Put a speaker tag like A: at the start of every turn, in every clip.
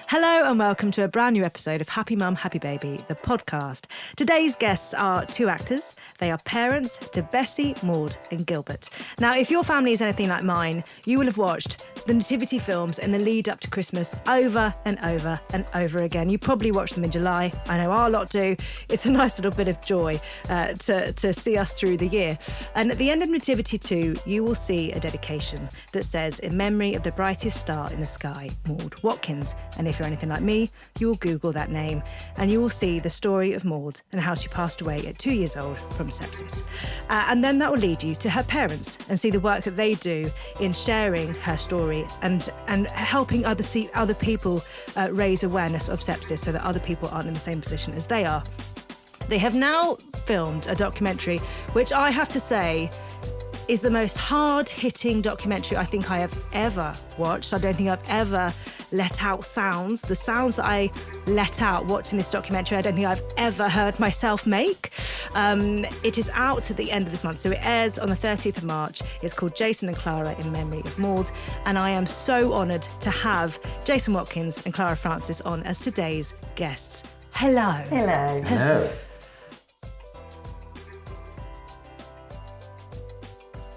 A: Hello and welcome to a brand new episode of Happy Mum, Happy Baby, the podcast. Today's guests are two actors. They are parents to Bessie, Maude and Gilbert. Now, if your family is anything like mine, you will have watched the nativity films in the lead up to Christmas over and over and over again. You probably watch them in July. I know our lot do. It's a nice little bit of joy to see us through the year. And at the end of Nativity 2, you will see a dedication that says, "In memory of the brightest star in the sky, Maude Watkins." And if you're anything like me, you will Google that name and you will see the story of Maude and how she passed away at 2 years old from sepsis. And then that will lead you to her parents and see the work that they do in sharing her story and helping other people raise awareness of sepsis so that other people aren't in the same position as they are. They have now filmed a documentary, which I have to say is the most hard-hitting documentary I think I have ever watched. I don't think I've ever let out sounds. The sounds that I let out watching this documentary, I don't think I've ever heard myself make. It is out at the end of this month, so it airs on the 30th of March. It's called Jason and Clara in Memory of Maudie, and I am so honoured to have Jason Watkins and Clara Francis on as today's guests. Hello.
B: Hello.
C: Hello.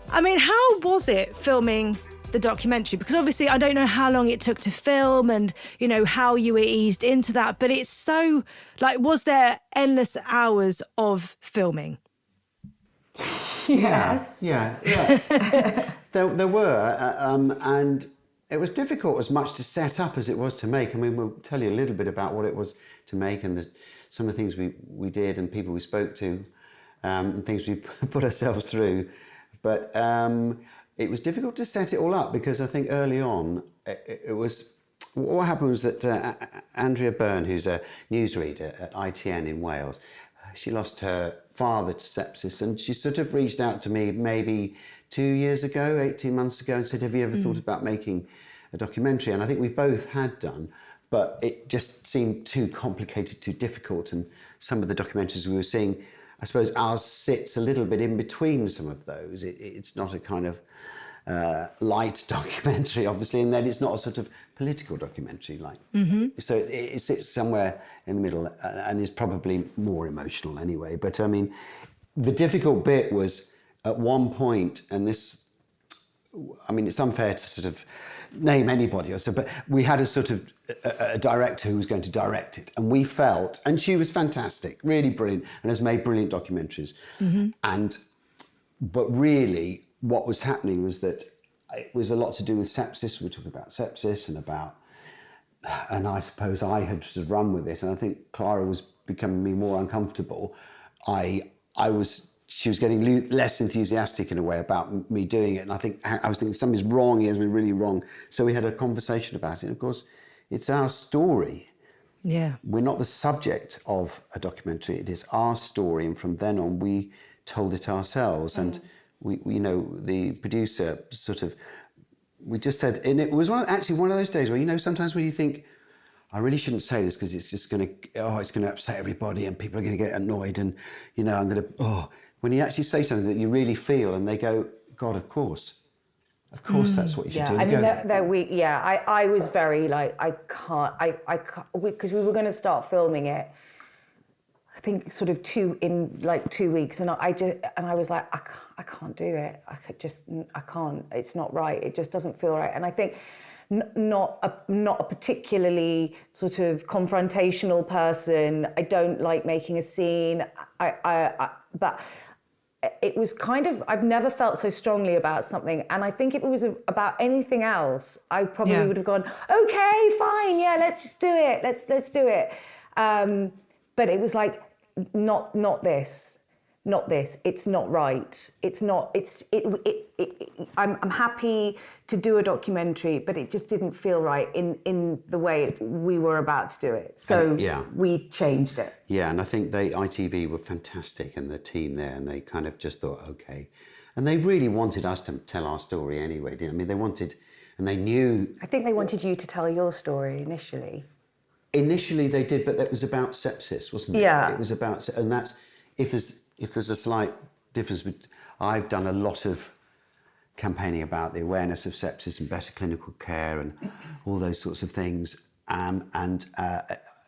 A: I mean, how was it filming the documentary? Because obviously I don't know how long it took to film and, you know, how you were eased into that, but it's so, like, was there endless hours of filming?
B: Yes.
C: Yeah. there were, and it was difficult as much to set up as it was to make. I mean, we'll tell you a little bit about what it was to make and some of the things we did and people we spoke to, and things we put ourselves through. But it was difficult to set it all up because I think early on it was... What happened was that Andrea Byrne, who's a newsreader at ITN in Wales, she lost her father to sepsis, and she sort of reached out to me maybe 2 years ago, 18 months ago, and said, "Have you ever thought about making a documentary?" And I think we both had done, but it just seemed too complicated, too difficult, and some of the documentaries we were seeing, I suppose ours sits a little bit in between some of those. It's not a kind of light documentary, obviously, and then it's not a sort of political documentary. So it sits somewhere in the middle and is probably more emotional anyway. But I mean, the difficult bit was at one point, and this, I mean, it's unfair to sort of name anybody or so, but we had a sort of a director who was going to direct it, and we felt, and she was fantastic, really brilliant, and has made brilliant documentaries. But really what was happening was that it was a lot to do with sepsis. We were talking about sepsis and I suppose I had sort of run with it, and I think Clara was becoming me more uncomfortable. She was getting less enthusiastic in a way about me doing it. And I was thinking something's wrong here, has been really wrong. So we had a conversation about it. And of course, it's our story.
A: Yeah.
C: We're not the subject of a documentary. It is our story. And from then on, we told it ourselves. And we you know, the producer sort of, we just said, and it was actually one of those days where, you know, sometimes when you think, I really shouldn't say this because it's just going to upset everybody and people are going to get annoyed and, you know, when you actually say something that you really feel and they go, God, of course that's what you should do.
B: I mean, I was very like, I can't, because we were going to start filming it, I think sort of 2 weeks, and I was like, I can't do it. I can't. It's not right. It just doesn't feel right. And I think not a particularly sort of confrontational person. I don't like making a scene. But it was kind of, I've never felt so strongly about something. And I think if it was about anything else, I probably would have gone, okay, fine, yeah, let's just do it. Let's do it. But it was like, not this. It's not right. I'm happy to do a documentary, but it just didn't feel right in the way we were about to do it. So we changed it.
C: Yeah, and I think ITV were fantastic, and the team there, and they kind of just thought, okay. And they really wanted us to tell our story anyway. I mean, they wanted, and they knew... I
B: think they wanted you to tell your story initially.
C: Initially they did, but that was about sepsis, wasn't it?
B: Yeah.
C: It was about, and that's, if there's a slight difference, I've done a lot of campaigning about the awareness of sepsis and better clinical care and all those sorts of things. And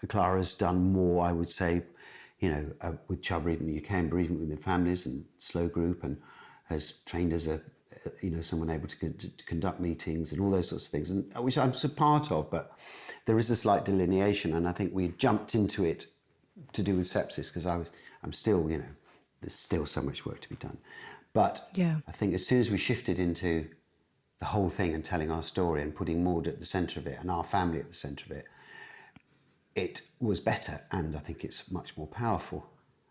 C: Clara's done more, I would say, with child bereavement in the UK and bereavement within families and slow group, and has trained as someone able to conduct meetings and all those sorts of things, and which I'm a part of, but there is a slight delineation, and I think we jumped into it to do with sepsis because I'm still, there's still so much work to be done. But I think as soon as we shifted into the whole thing and telling our story and putting Maude at the centre of it and our family at the centre of it, it was better, and I think it's much more powerful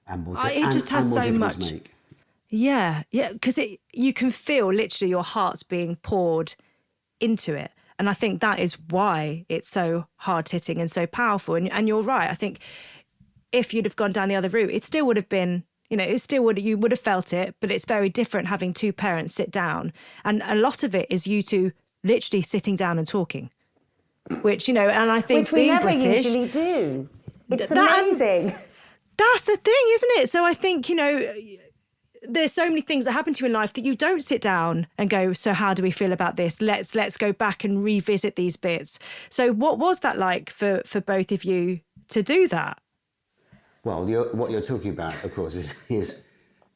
C: and more.
A: It just has so much.
C: To make.
A: Yeah, because you can feel literally your heart's being poured into it, and I think that is why it's so hard hitting and so powerful. And you're right. I think if you'd have gone down the other route, it still would have been. You would have felt it, but it's very different having two parents sit down, and a lot of it is you two literally sitting down and talking. Which, and I think
B: which we
A: being
B: never
A: British,
B: usually do. It's amazing.
A: That's the thing, isn't it? So I think, there's so many things that happen to you in life that you don't sit down and go, so how do we feel about this? Let's go back and revisit these bits. So what was that like for both of you to do that?
C: Well, what you're talking about, of course, is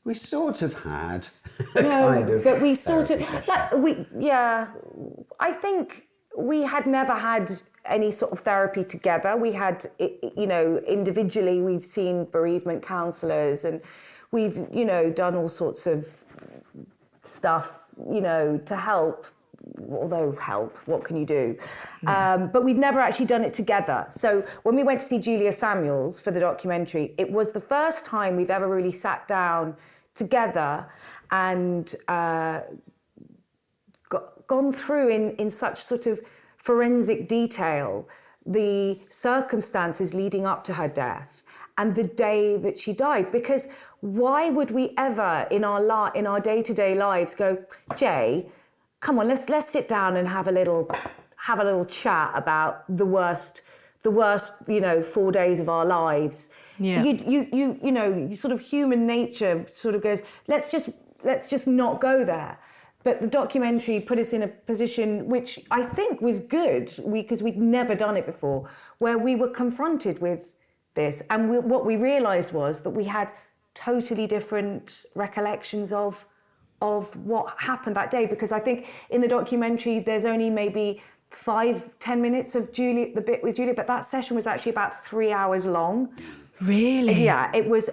C: we sort of had
B: but we sort of I think we had never had any sort of therapy together. We had, individually, we've seen bereavement counsellors, and we've, done all sorts of stuff, to help. Although what can you do? But we've never actually done it together. So when we went to see Julia Samuels for the documentary, it was the first time we've ever really sat down together and gone through in such sort of forensic detail the circumstances leading up to her death and the day that she died. Because why would we ever in our day-to-day lives go, Jay, come on, let's sit down and have a little chat about the worst 4 days of our lives. Yeah. You sort of human nature sort of goes, let's just not go there. But the documentary put us in a position which I think was good, because we'd never done it before, where we were confronted with this. And what we realised was that we had totally different recollections of what happened that day. Because I think in the documentary, there's only maybe 5-10 minutes of the bit with Julia, but that session was actually about 3 hours long.
A: Really?
B: Yeah, it was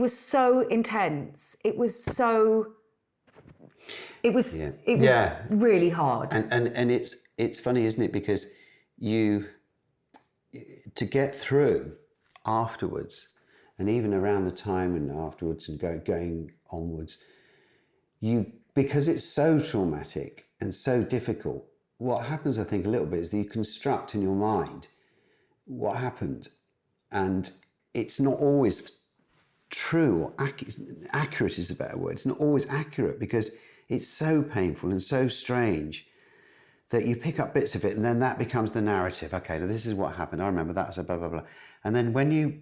B: so intense. It was really hard.
C: And it's funny, isn't it? Because to get through afterwards, and even around the time and afterwards and going onwards, because it's so traumatic and so difficult, what happens, I think, a little bit is that you construct in your mind what happened, and it's not always true or accurate is a better word. It's not always accurate because it's so painful and so strange that you pick up bits of it, and then that becomes the narrative. Okay, now this is what happened. I remember that, so blah blah blah. And then when you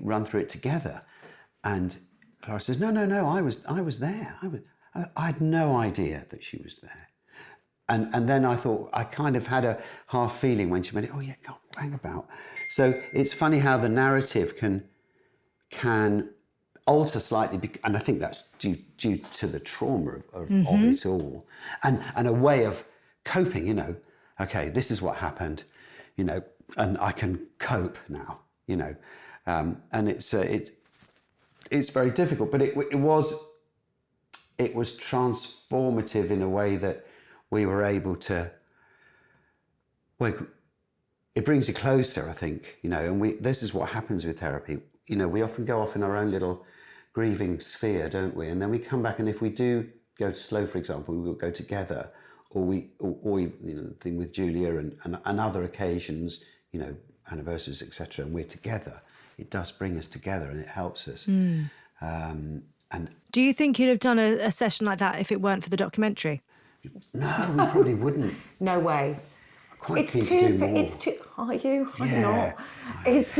C: run through it together, and Clara says, "No, I was there. I had no idea that she was there." And then I thought, I kind of had a half feeling when she went, "Oh yeah, God, hang about." So it's funny how the narrative can alter slightly, and I think that's due to the trauma of it all, and a way of coping. Okay, this is what happened, and I can cope now. And it's very difficult, but it was transformative in a way that we were able to. Well, it brings you closer, I think, and this is what happens with therapy. We often go off in our own little grieving sphere, don't we? And then we come back, and if we do go to slow, for example, we will go together, or the thing with Julia and other occasions, anniversaries, etc., and we're together. It does bring us together, and it helps us. And
A: do you think you'd have done a session like that if it weren't for the documentary?
C: No, we probably wouldn't.
B: No way.
C: Quite keen to do more.
B: It's too. Are you? I'm
C: Yeah.
B: not. It's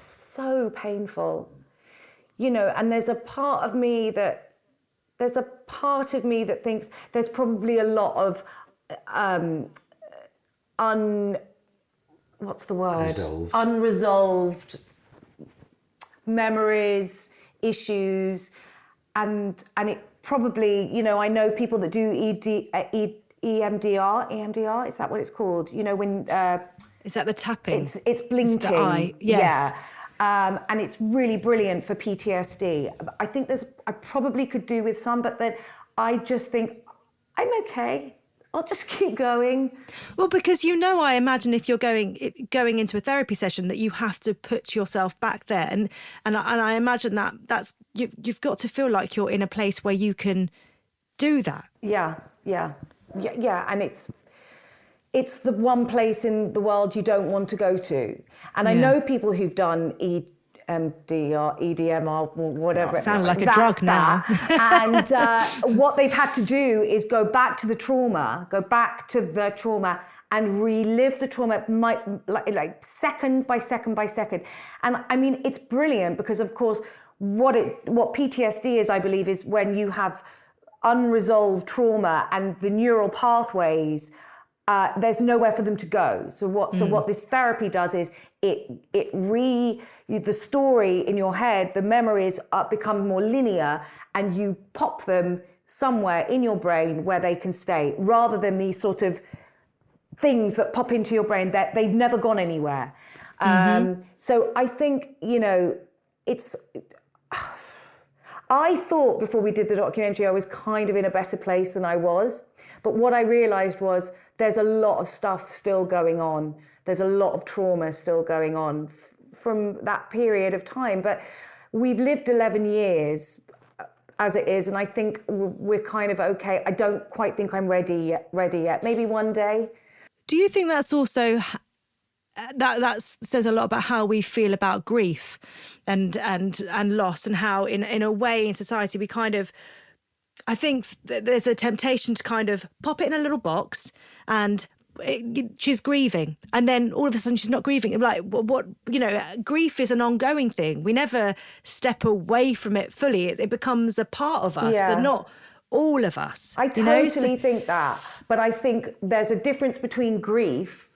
B: so painful, and there's a part of me that there's a part of me that thinks there's probably a lot of unresolved memories, issues, and it probably, you know, I know people that do EMDR, is that what it's called? You know, when
A: is that the tapping?
B: It's blinking.
A: It's the eye. Yes.
B: Yeah. And it's really brilliant for PTSD. I think I probably could do with some, but that I just think I'm okay. I'll just keep going.
A: Well, because, you know, I imagine if you're going into a therapy session that you have to put yourself back there, and I imagine that's you've got to feel like you're in a place where you can do that.
B: Yeah, and it's the one place in the world you don't want to go to. And I know people who've done EMDR, EDMR, whatever.
A: Sounds like a drug now.
B: And what they've had to do is go back to the trauma and relive the trauma, like second by second by second. And I mean, it's brilliant because, of course, what PTSD is, I believe, is when you have unresolved trauma and the neural pathways, there's nowhere for them to go. So what this therapy does is the story in your head, the memories become more linear, and you pop them somewhere in your brain where they can stay, rather than these sort of things that pop into your brain that they've never gone anywhere. So I think, you know, I thought before we did the documentary I was kind of in a better place than I was. But what I realised was there's a lot of stuff still going on. There's a lot of trauma still going on from that period of time. But we've lived 11 years as it is, and I think we're kind of okay. I don't quite think I'm ready yet. Maybe one day.
A: Do you think that's also... That says a lot about how we feel about grief and loss, and how in a way in society we kind of, I think there's a temptation to kind of pop it in a little box and she's grieving, and then all of a sudden she's not grieving. Like, what you know, grief is an ongoing thing. We never step away from it fully. It becomes a part of us, but not all of us.
B: I totally think that, but I think there's a difference between grief,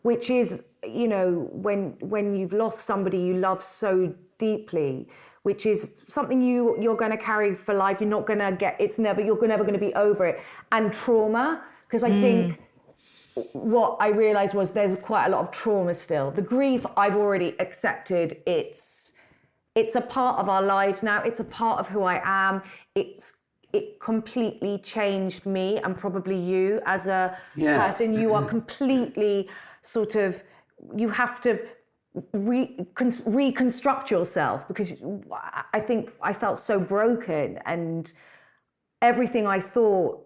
B: which is, you know, when you've lost somebody you love so deeply, which is something you're going to carry for life. You're not going to get, you're never going to be over it. And trauma, because I think what I realized was there's quite a lot of trauma still. The grief, I've already accepted. It's a part of our lives now. It's a part of who I am. It completely changed me, and probably you as a person. You are completely sort of, you have to reconstruct yourself, because I think I felt so broken, and everything I thought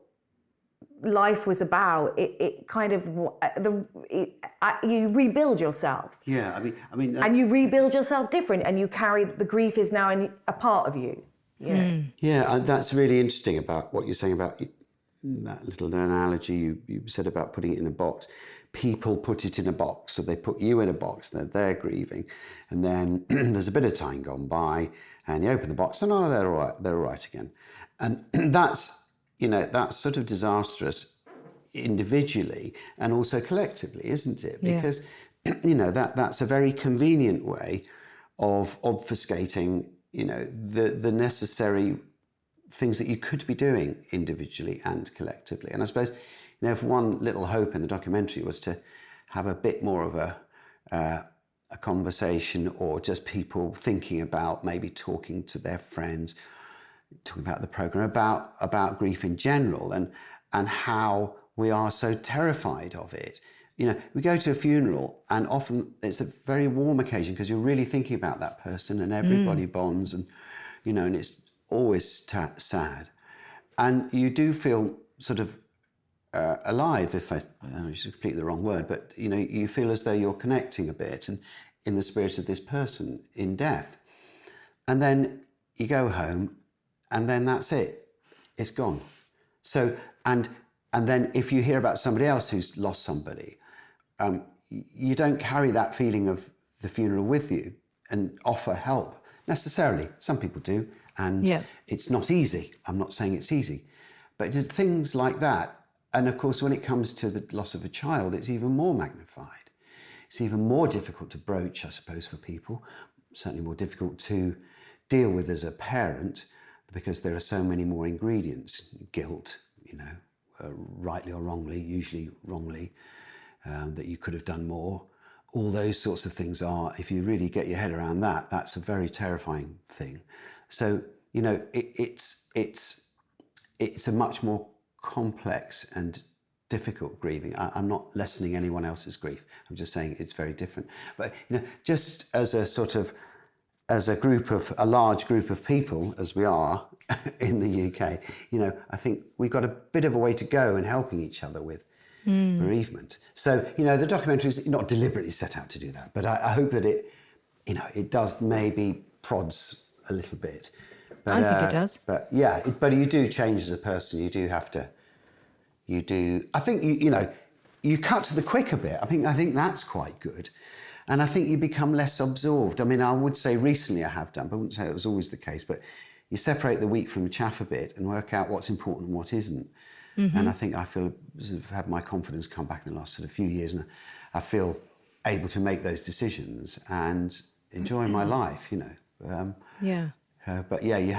B: life was about, you rebuild yourself.
C: Yeah, I mean,
B: and you rebuild yourself different, and you carry the grief is now a part of you. Yeah.
C: Yeah, that's really interesting about what you're saying about that little analogy you said about putting it in a box. People put it in a box, so they put you in a box, they're grieving, and then there's a bit of time gone by, and you open the box, and they're all right again. And that's sort of disastrous individually and also collectively, isn't it? Because that's a very convenient way of obfuscating, the necessary things that you could be doing individually and collectively. And I suppose, if one little hope in the documentary was to have a bit more of a conversation, or just people thinking about maybe talking to their friends, talking about the programme, about grief in general, and how we are so terrified of it. We go to a funeral, and often it's a very warm occasion because you're really thinking about that person, and everybody bonds, and and it's always sad, and you do feel sort of alive. If I use completely the wrong word, but you feel as though you're connecting a bit, and in the spirit of this person in death, and then you go home, and then that's it, it's gone. So and then if you hear about somebody else who's lost somebody, you don't carry that feeling of the funeral with you and offer help necessarily. Some people do, And it's not easy. I'm not saying it's easy. But things like that, and of course, when it comes to the loss of a child, it's even more magnified. It's even more difficult to broach, I suppose, for people. Certainly more difficult to deal with as a parent, because there are so many more ingredients. Guilt, rightly or wrongly, usually wrongly, that you could have done more. All those sorts of things are, if you really get your head around that, that's a very terrifying thing. So, it's a much more complex and difficult grieving. I'm not lessening anyone else's grief. I'm just saying it's very different. But, just as a large group of people, as we are in the UK, I think we've got a bit of a way to go in helping each other with bereavement. So, the documentary is not deliberately set out to do that, but I hope that it does maybe prods a little bit. But,
A: I think it does.
C: But yeah, but you do change as a person. You do have to. I think you cut to the quick a bit. I think that's quite good, and I think you become less absorbed. I mean, I would say recently I have done, but I wouldn't say it was always the case. But you separate the wheat from the chaff a bit and work out what's important and what isn't. Mm-hmm. And I think I feel I've had my confidence come back in the last sort of few years, and I feel able to make those decisions and enjoy my life. But yeah, you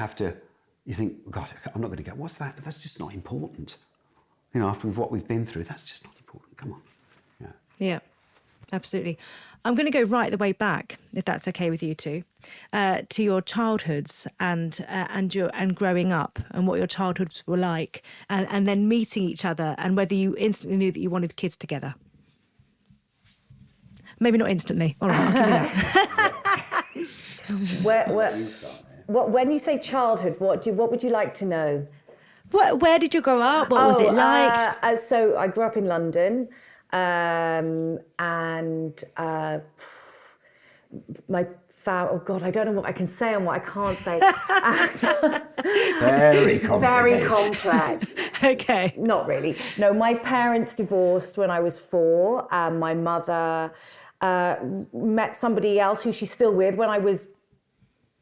C: think, God, I'm not going to go, what's that? That's just not important. After what we've been through, that's just not important. Come on.
A: Yeah, absolutely. I'm going to go right the way back, if that's okay with you two, to your childhoods and growing up and what your childhoods were like, and then meeting each other and whether you instantly knew that you wanted kids together. Maybe not instantly. All right, I'll give you that.
B: When you say childhood, what would you like to know?
A: Where did you grow up? What was it like?
B: So I grew up in London, and my family. Oh God, I don't know what I can say and what I can't say.
C: Very complicated.
B: Very complex.
A: Okay.
B: Not really. No, my parents divorced when I was 4. My mother met somebody else who she's still with when I was,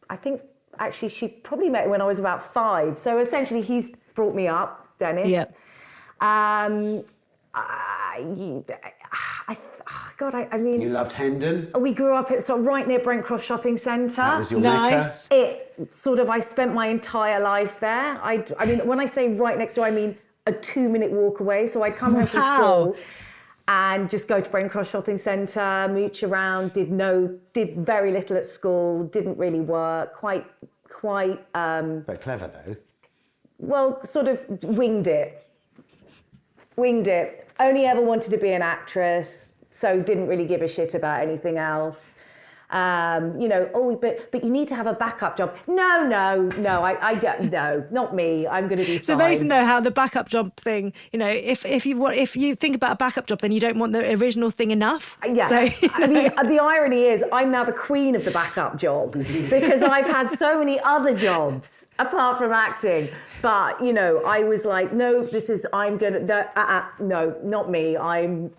B: I think. Actually, she probably met when I was about 5. So essentially, he's brought me up, Dennis.
A: Yep.
B: I mean...
C: You loved Hendon?
B: We grew up right near Brent Cross Shopping Centre.
C: That was your Mecca?
B: I spent my entire life there. I mean, when I say right next door, I mean a 2-minute walk away. So I'd come home from school and just go to Brent Cross Shopping Centre, mooch around, did very little at school, didn't really work, quite.
C: But clever though.
B: Well, sort of winged it. Only ever wanted to be an actress, so didn't really give a shit about anything else. But you need to have a backup job. No, I don't. No, not me. I'm going to be fine.
A: It's amazing though how the backup job thing. If you think about a backup job, then you don't want the original thing enough.
B: Yeah. So, I mean, the irony is, I'm now the queen of the backup job because I've had so many other jobs apart from acting. But I was like, no, no, not me. I've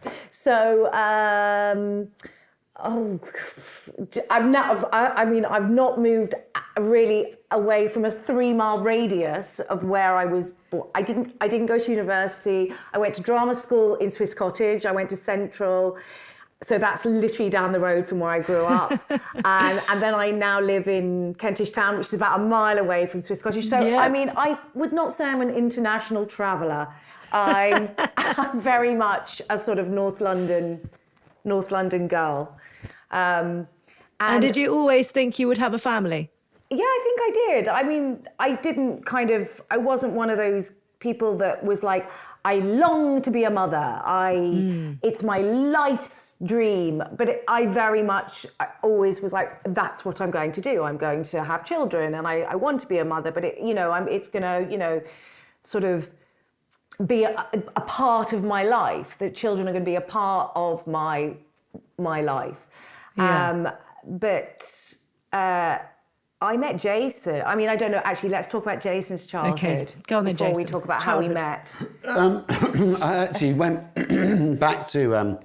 B: not moved really away from a 3-mile radius of where I was born. I didn't go to university. I went to drama school in Swiss Cottage. I went to Central. So that's literally down the road from where I grew up. and then I now live in Kentish Town, which is about a mile away from Swiss Cottage. So, I mean, I would not say I'm an international traveller. I'm very much a sort of North London girl. And
A: did you always think you would have a family?
B: Yeah, I think I did. I mean, I wasn't one of those people that was like, I long to be a mother. It's my life's dream. But I always was like, that's what I'm going to do. I'm going to have children and I want to be a mother, but it's going to, sort of be a part of my life. The children are going to be a part of my life. Yeah. I met Jason. I mean, I don't know. Actually, let's talk about Jason's childhood.
A: Okay, go on then, Jason.
B: Before we talk about how we met.
C: I actually went back to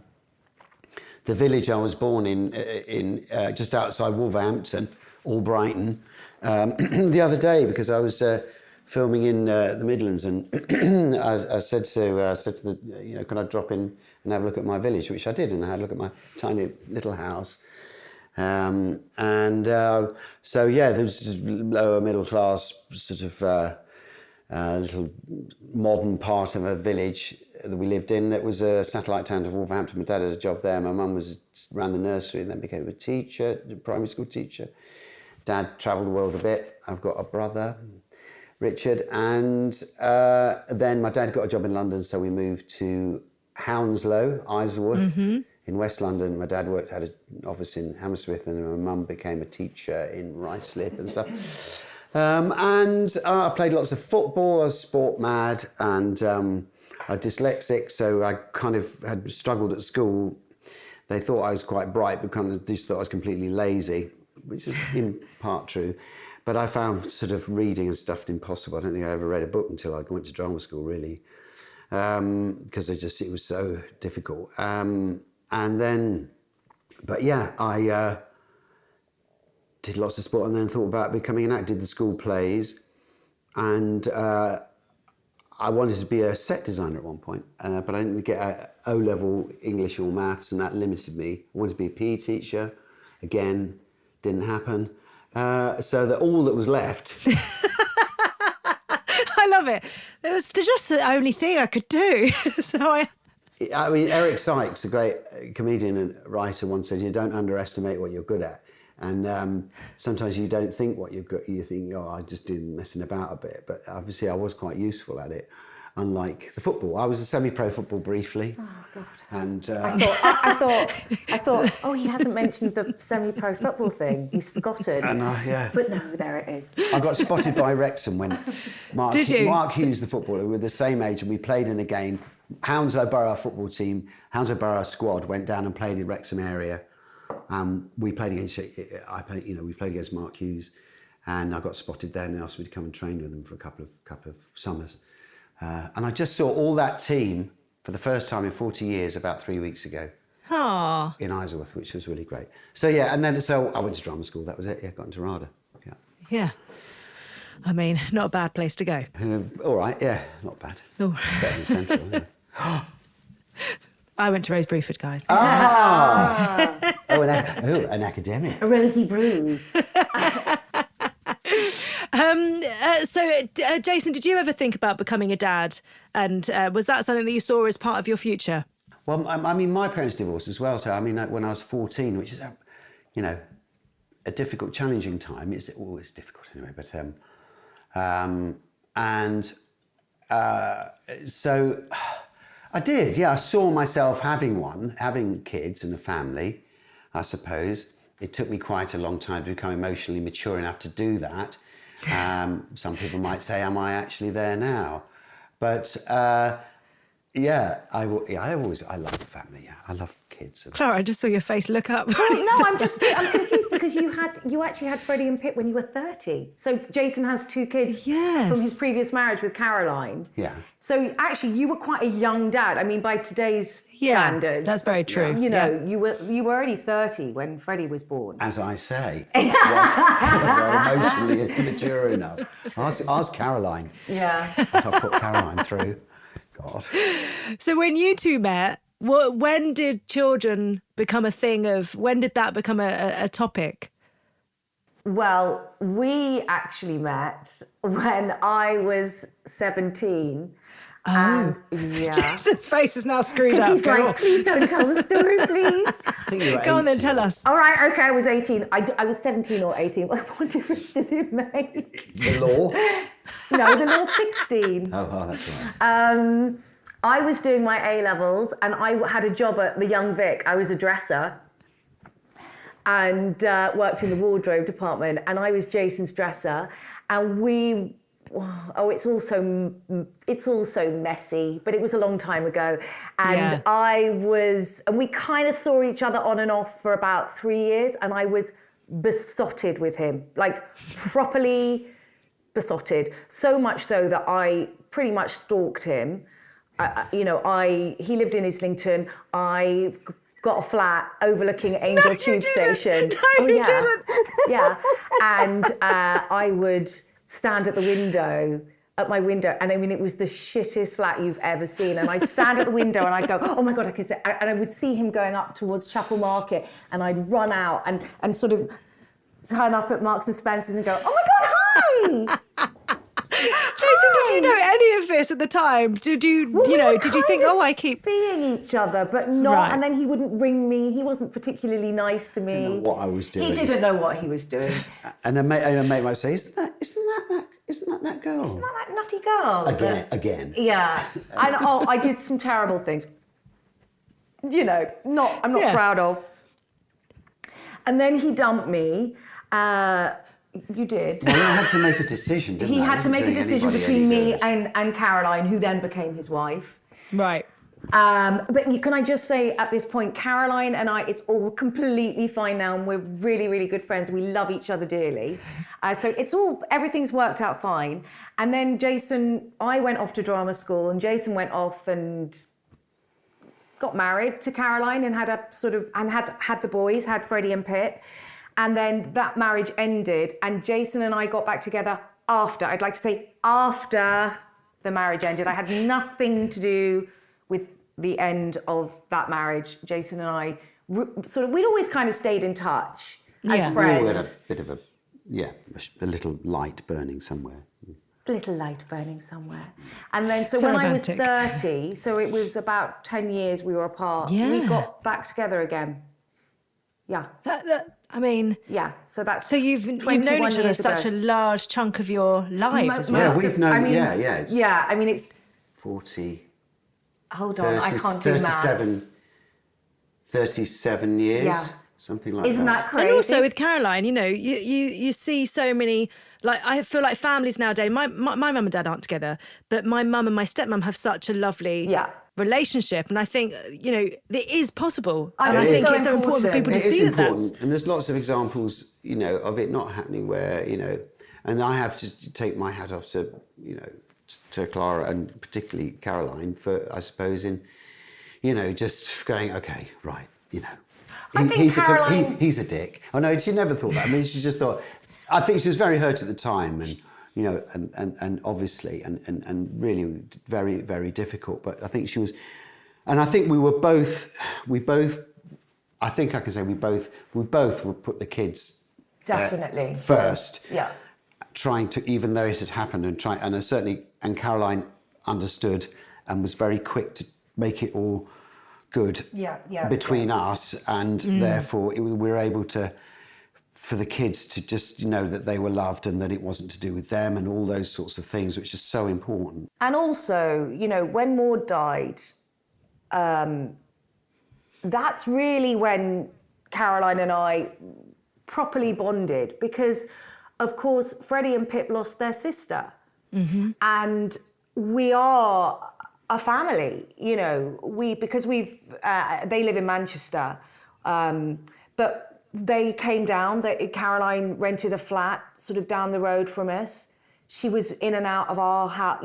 C: the village I was born in just outside Wolverhampton, Albrighton, the other day because I was filming in the Midlands, and I said to the, can I drop in and have a look at my village, which I did, and I had a look at my tiny little house. So there was this lower middle class sort of little modern part of a village that we lived in that was a satellite town to Wolverhampton. My dad had a job there. My mum ran the nursery and then became a teacher, a primary school teacher. Dad travelled the world a bit. I've got a brother, Richard, and then my dad got a job in London, so we moved to Hounslow, Isleworth, in West London. My dad had an office in Hammersmith, and my mum became a teacher in Ruislip and stuff. I played lots of football. I was sport mad, and I'm dyslexic, so I kind of had struggled at school. They thought I was quite bright, but kind of just thought I was completely lazy, which is in part true. But I found sort of reading and stuff impossible. I don't think I ever read a book until I went to drama school, really, because it was so difficult. I did lots of sport and then thought about becoming an actor, did the school plays, and I wanted to be a set designer at one point, but I didn't get a O-level English or maths, and that limited me. I wanted to be a PE teacher, again, didn't happen. So that all that was left...
A: I love it. It was just the only thing I could do.
C: Eric Sykes, a great comedian and writer, once said, you don't underestimate what you're good at. And sometimes you don't think what you're good, you think, I just do messing about a bit. But obviously I was quite useful at it, unlike the football. I was a semi-pro football briefly. Oh, God. And
B: I thought, oh, he hasn't mentioned the semi-pro football thing. He's forgotten.
C: Yeah.
B: But no, there it is.
C: I got spotted by Wrexham when Mark Hughes, the footballer, we were the same age, and we played in a game. Hounslow Borough football team, Hounslow Borough squad went down and played in Wrexham area. We played against Mark Hughes, and I got spotted there, and they asked me to come and train with them for a couple of summers. And I just saw all that team for the first time in 40 years about 3 weeks ago.
A: Aww.
C: In Isleworth, which was really great. So I went to drama school. That was it. Yeah, got into RADA. Yeah.
A: Yeah. I mean, not a bad place to go.
C: All right. Yeah, not bad.
A: Oh.
C: Better than Central. Isn't it?
A: I went to Rose Bruford, guys.
C: An academic.
B: A rosy bruise.
A: Jason, did you ever think about becoming a dad? And was that something that you saw as part of your future?
C: Well, my parents divorced as well. So, when I was 14, which is, a difficult, challenging time. It's always difficult anyway. But so I did. Yeah, I saw myself having kids and a family. I suppose it took me quite a long time to become emotionally mature enough to do that. Some people might say, am I actually there now? But I love the family. Yeah, I love kids.
A: Clara, I just saw your face look up.
B: I'm confused because you actually had Freddie and Pip when you were 30. So Jason has 2 kids from his previous marriage with Caroline.
C: Yeah.
B: So actually, you were quite a young dad. I mean, by today's standards,
A: that's very true.
B: You were already 30 when Freddie was born.
C: As I say, was I emotionally immature enough? Ask Caroline.
B: Yeah.
C: I put Caroline through. God.
A: So when you two met, when did children become a thing when did that become a topic?
B: Well, we actually met when I was 17.
A: Oh.
B: Yeah.
A: Jason's face is now screwed up.
B: He's like, please don't tell the story, please.
C: I think you were 18.
A: Go on then, tell us.
B: All right, okay, I was 18. I was 17 or 18. What difference does it make?
C: The law?
B: No, the law's 16.
C: Oh, that's right.
B: I was doing my A-levels and I had a job at the Young Vic. I was a dresser and worked in the wardrobe department, and I was Jason's dresser, and it's also messy, but it was a long time ago. And and we kind of saw each other on and off for about 3 years, and I was besotted with him, like properly besotted. So much so that I pretty much stalked him. He lived in Islington. I got a flat overlooking Angel Tube Station.
A: No, you didn't.
B: Yeah. And I would stand at the window, at my window, and I mean, it was the shittest flat you've ever seen. And I'd stand at the window and I'd go, oh my God, I can see. And I would see him going up towards Chapel Market, and I'd run out and sort of turn up at Marks and Spencer's and go, oh my God, hi!
A: Jason, did you know any of this at the time? Did you, did you think, I keep
B: seeing each other, but not,
A: Right.
B: and then he wouldn't ring me. He wasn't particularly nice to me.
C: Didn't know what I was doing.
B: He didn't know what he was doing.
C: And a mate might say, isn't that that girl?
B: Isn't that that nutty girl?
C: Again.
B: Yeah. And I did some terrible things. I'm not
A: Yeah.
B: proud of. And then he dumped me. You did.
C: Well, I had to make a decision, didn't I?
B: He had to make a decision between me
C: and
B: and Caroline, who then became his wife.
A: Right.
B: But can I just say at this point, Caroline and I, it's all completely fine now, and we're really, really good friends. We love each other dearly. So everything's worked out fine. And then I went off to drama school, and Jason went off and got married to Caroline and had had the boys, had Freddie and Pip. And then that marriage ended, and Jason and I got back together after the marriage ended. I had nothing to do with the end of that marriage. Jason and I we'd always kind of stayed in touch as friends.
C: We had a bit of a little light burning somewhere.
B: Little light burning somewhere. And then, so
A: So
B: when
A: romantic.
B: I was 30, so it was about 10 years we were apart,
A: Yeah.
B: we got back together again. Yeah.
A: Yeah,
B: so that's
A: So you've known
B: 21
A: each other
B: years
A: such
B: ago.
A: a large chunk of your lives as well.
C: Yeah,
B: Most
C: we've
B: of-
C: known,
B: I mean,
C: it's
B: Yeah, I mean, it's,
C: 40,
B: hold on, I
C: 30,
B: can't do
C: 37,
B: maths.
C: 37 years,
B: Yeah.
C: something like
B: Isn't that crazy?
A: And also with Caroline, you see so many, like, I feel like families nowadays, my mum and dad aren't together, but my mum and my stepmum have such a lovely relationship. And I think, it is possible. And I
B: think
A: think
B: it's
A: it's
B: so
A: so important for people to
C: It is
A: see that that's...
C: important, and there's lots of examples, of it not happening where, and I have to take my hat off to, to Clara and particularly Caroline for, I suppose, in, just going, okay, right,
B: I think Caroline...
C: he's a dick. Oh no, she never thought that. I mean, she just thought. I think she was very hurt at the time, and and obviously, and really very, very difficult. But I think she was, and I think we both. I think I can say we both would put the kids
B: Definitely.
C: first.
B: Yeah.
C: Trying to, even though it had happened, and Caroline understood and was very quick to make it all good between us, and therefore we were able to, for the kids to just know that they were loved and that it wasn't to do with them and all those sorts of things, which is so important.
B: And also, when Maude died, that's really when Caroline and I properly bonded, because of course Freddie and Pip lost their sister, and we are a family, because they live in Manchester, but they came down. Caroline rented a flat sort of down the road from us. She was in and out of our house,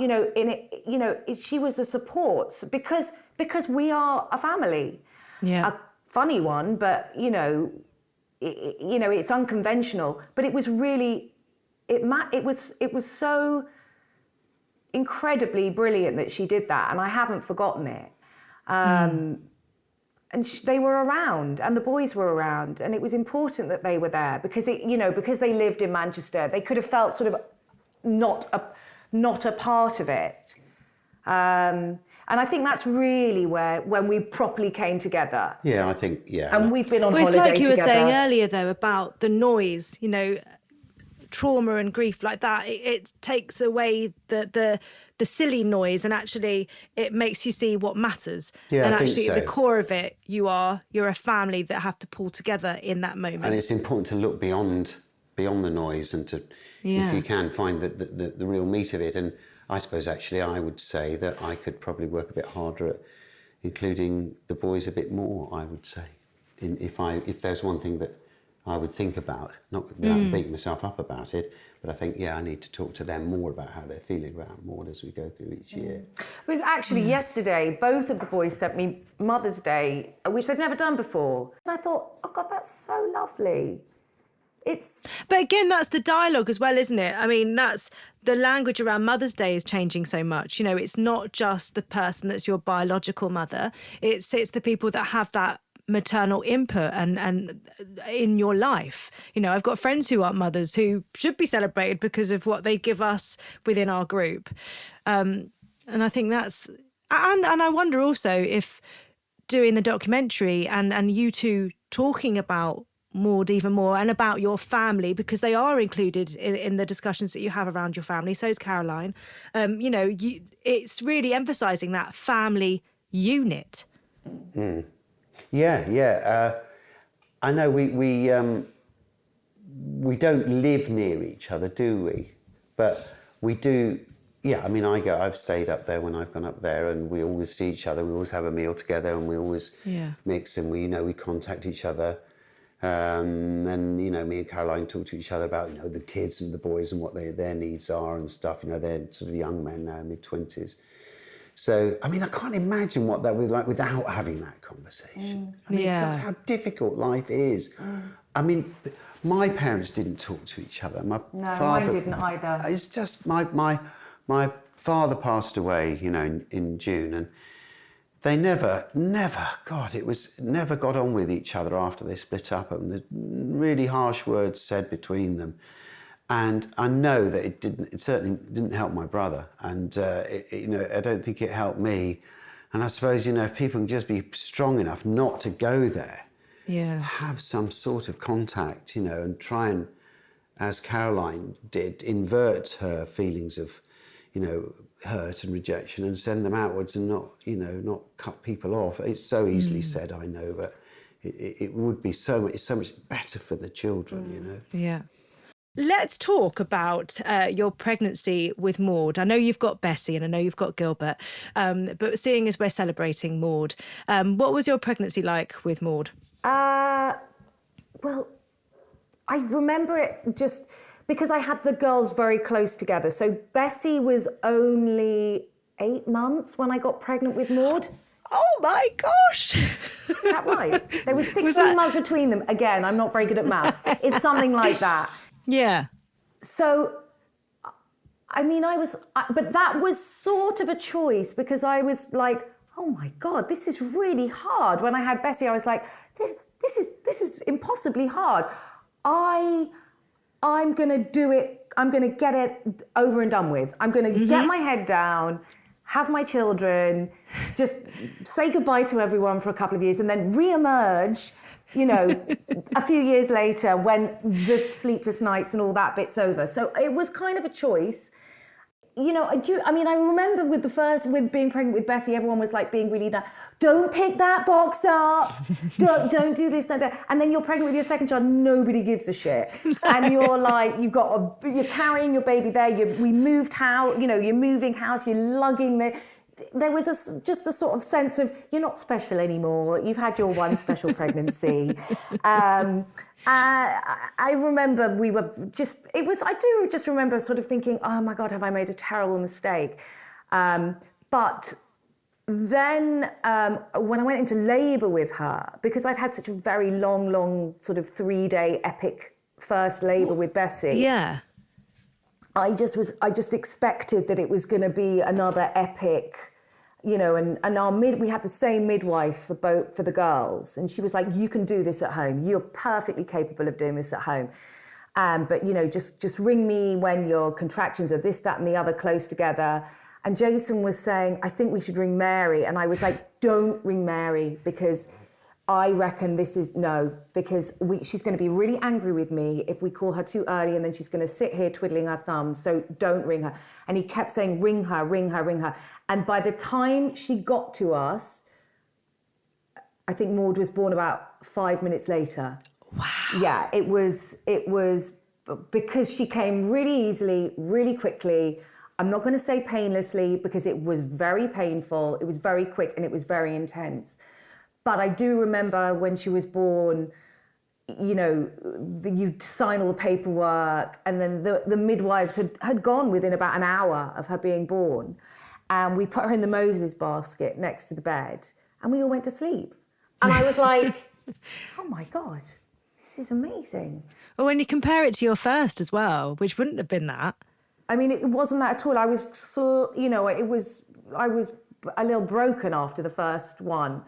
B: she was a support because we are a family.
A: Yeah.
B: A funny one, but it's unconventional. But it was really, it was so incredibly brilliant that she did that, and I haven't forgotten it. And they were around, and the boys were around, and it was important that they were there because because they lived in Manchester, they could have felt sort of not a part of it. And I think that's really when we properly came together.
C: Yeah, I think, yeah.
B: And we've been on
A: Well, it's
B: holiday
A: like you were
B: together.
A: saying earlier, though, about the noise, trauma and grief like that. It takes away the silly noise, and actually it makes you see what matters.
C: Yeah,
A: and
C: I think
A: actually
C: so.
A: at the core of it, you're a family that have to pull together in that moment.
C: And it's important to look beyond the noise and to, if you can, find the real meat of it. And I suppose actually I would say that I could probably work a bit harder at including the boys a bit more, I would say. If there's one thing that I would think about, not without beating myself up about it, but I think, I need to talk to them more about how they're feeling about Maude as we go through each year.
B: But actually, yesterday, both of the boys sent me Mother's Day, which they've never done before. And I thought, oh God, that's so lovely.
A: But again, that's the dialogue as well, isn't it? I mean, that's the language around Mother's Day is changing so much. You know, it's not just the person that's your biological mother. It's the people that have that maternal input and in your life. You know, I've got friends who aren't mothers who should be celebrated because of what they give us within our group. And I think that's... And I wonder also if doing the documentary and you two talking about Maude even more and about your family, because they are included in the discussions that you have around your family. So is Caroline. You know, it's really emphasising that family unit.
C: Yeah. I know we don't live near each other, do we? But we do. Yeah, I mean, I've stayed up there when I've gone up there, and we always see each other. We always have a meal together, and we always mix, and we contact each other. And me and Caroline talk to each other about the kids and the boys and what their needs are and stuff. They're sort of young men now, mid-20s. So I mean, I can't imagine what that was like without having that conversation. I mean, God, how difficult life is. I mean, my parents didn't talk to each other. My father,
B: mine didn't either.
C: It's just my father passed away, in June, and they never got on with each other after they split up, and the really harsh words said between them. And I know that it certainly didn't help my brother, and I don't think it helped me. And I suppose if people can just be strong enough not to go there, have some sort of contact, and try and, as Caroline did, invert her feelings of, hurt and rejection and send them outwards and not cut people off. It's so easily said, I know, but it would be so much better for the children,
A: Yeah. Let's talk about your pregnancy with Maude. I know you've got Bessie and I know you've got Gilbert, but seeing as we're celebrating Maude, what was your pregnancy like with Maude?
B: Well, I remember it just because I had the girls very close together. So Bessie was only 8 months when I got pregnant with Maude.
A: Oh my gosh!
B: Is that right? There was 16 months between them. Again, I'm not very good at maths. It's something like that.
A: Yeah.
B: So, I mean, but that was sort of a choice because I was like, oh my God, this is really hard. When I had Bessie, I was like, this is impossibly hard. I'm going to do it. I'm going to get it over and done with. I'm going to get my head down, have my children, just say goodbye to everyone for a couple of years and then re-emerge, a few years later when the sleepless nights and all that bit's over. So it was kind of a choice. I remember with being pregnant with Bessie, everyone was like being really like, don't pick that box up, don't do this, don't that. And then you're pregnant with your second child, nobody gives a shit. And you're like, you're carrying your baby there, we moved house, you're moving house, you're lugging there was just a sort of sense of you're not special anymore. You've had your one special pregnancy. I remember I do just remember sort of thinking, oh my God, have I made a terrible mistake? But then when I went into labour with her, because I'd had such a very long sort of 3-day epic first labour with Bessie.
A: Yeah.
B: I just expected that it was going to be another epic, and we had the same midwife for the girls, and she was like, you can do this at home. You're perfectly capable of doing this at home. But just ring me when your contractions are this, that, and the other close together. And Jason was saying, I think we should ring Mary. And I was like, don't ring Mary, because I reckon because she's going to be really angry with me if we call her too early, and then she's going to sit here twiddling her thumbs. So don't ring her. And he kept saying, ring her, ring her, ring her. And by the time she got to us, I think Maude was born about 5 minutes later.
A: Wow.
B: Yeah, it was because she came really easily, really quickly. I'm not going to say painlessly because it was very painful. It was very quick and it was very intense. But I do remember when she was born, you'd sign all the paperwork, and then the midwives had gone within about an hour of her being born. And we put her in the Moses basket next to the bed, and we all went to sleep. And I was like, oh my God, this is amazing.
A: Well, when you compare it to your first as well, which wouldn't have been that.
B: I mean, it wasn't that at all. I was I was a little broken after the first one.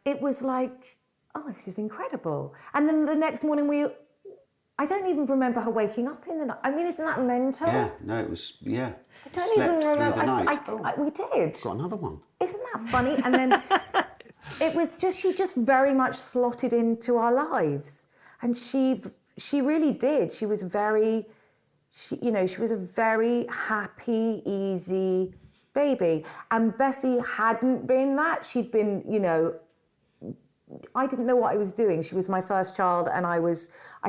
B: It was like, oh, this is incredible. And then the next morning I don't even remember her waking up in the night. I mean, isn't that mental?
C: Yeah, no, it was, yeah.
B: I don't even remember.
C: Through the night.
B: We did.
C: Got another one.
B: Isn't that funny? And then it was just, she just very much slotted into our lives. And she really did. She was very, she was a very happy, easy baby. And Bessie hadn't been that. She'd been, I didn't know what I was doing. She was my first child, and I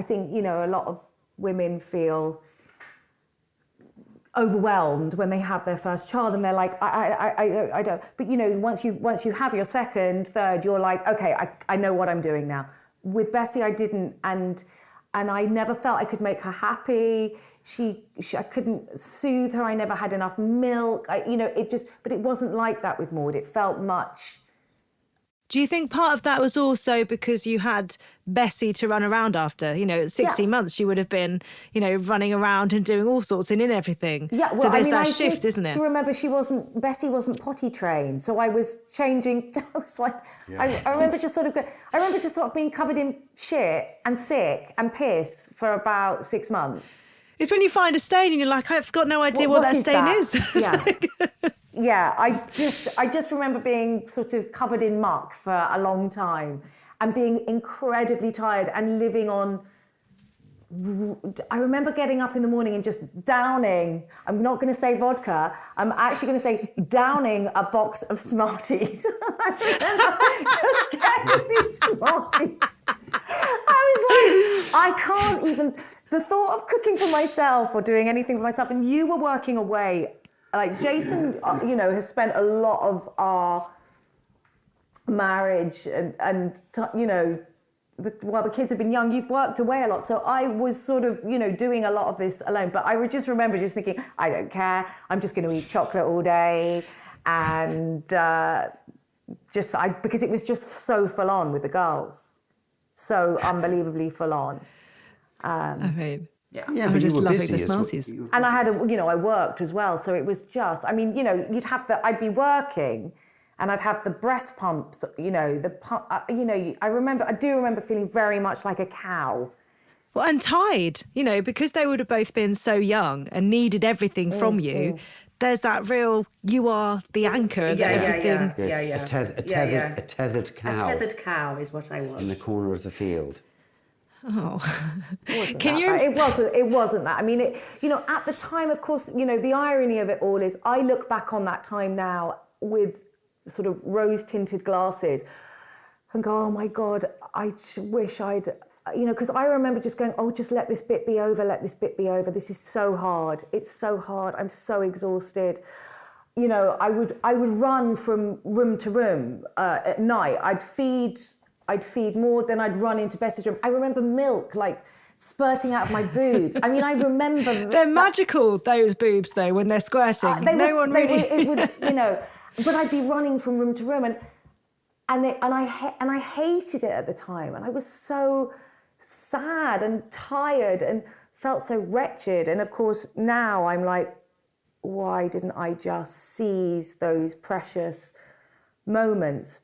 B: think, a lot of women feel overwhelmed when they have their first child, and they're like, I don't. But once you have your second, third, you're like, okay, I know what I'm doing now. With Bessie, I didn't, and I never felt I could make her happy. I couldn't soothe her. I never had enough milk. But it wasn't like that with Maude. It felt much.
A: Do you think part of that was also because you had Bessie to run around after? At 16 months, she would have been, running around and doing all sorts and in everything.
B: Yeah, well,
A: so there's that shift, isn't it?
B: To remember, Bessie wasn't potty trained, so I was changing. I was like, I remember just sort of being covered in shit and sick and piss for about 6 months.
A: It's when you find a stain and you're like, I've got no idea what that stain is.
B: Yeah. Yeah, I just remember being sort of covered in muck for a long time and being incredibly tired and living on. I remember getting up in the morning and just downing. I'm not going to say vodka. I'm actually going to say downing a box of Smarties. I remember just getting these Smarties. I was like, I can't even. The thought of cooking for myself or doing anything for myself, and you were working away. Like Jason, has spent a lot of our marriage and while the kids have been young, you've worked away a lot. So I was sort of, doing a lot of this alone. But I would just remember just thinking, I don't care. I'm just going to eat chocolate all day. And because it was just so full on with the girls. So unbelievably full on.
C: Yeah,
A: I
C: but
A: just
C: you were
A: loving
C: busy
A: the Smarties.
B: And I had I worked as well. So it was just, I'd be working and I'd have the breast pumps, I do remember feeling very much like a cow.
A: Well, and tied, because they would have both been so young and needed everything from you. There's that real, you are the anchor. Everything.
C: A tethered cow.
B: A tethered cow is what I was.
C: In the corner of the field.
A: Oh,
B: It wasn't that. I mean, at the time, of course, the irony of it all is I look back on that time now with sort of rose-tinted glasses and go, oh my God, I wish I'd, because I remember just going, oh, just let this bit be over, This is so hard. It's so hard. I'm so exhausted. I would run from room to room at night. I'd feed Maude, then I'd run into Bessie's room. I remember milk like spurting out of my boob. I mean, I remember
A: they're magical, those boobs though, when they're squirting.
B: But I'd be running from room to room, and I hated it at the time, and I was so sad and tired and felt so wretched. And of course, now I'm like, why didn't I just seize those precious moments?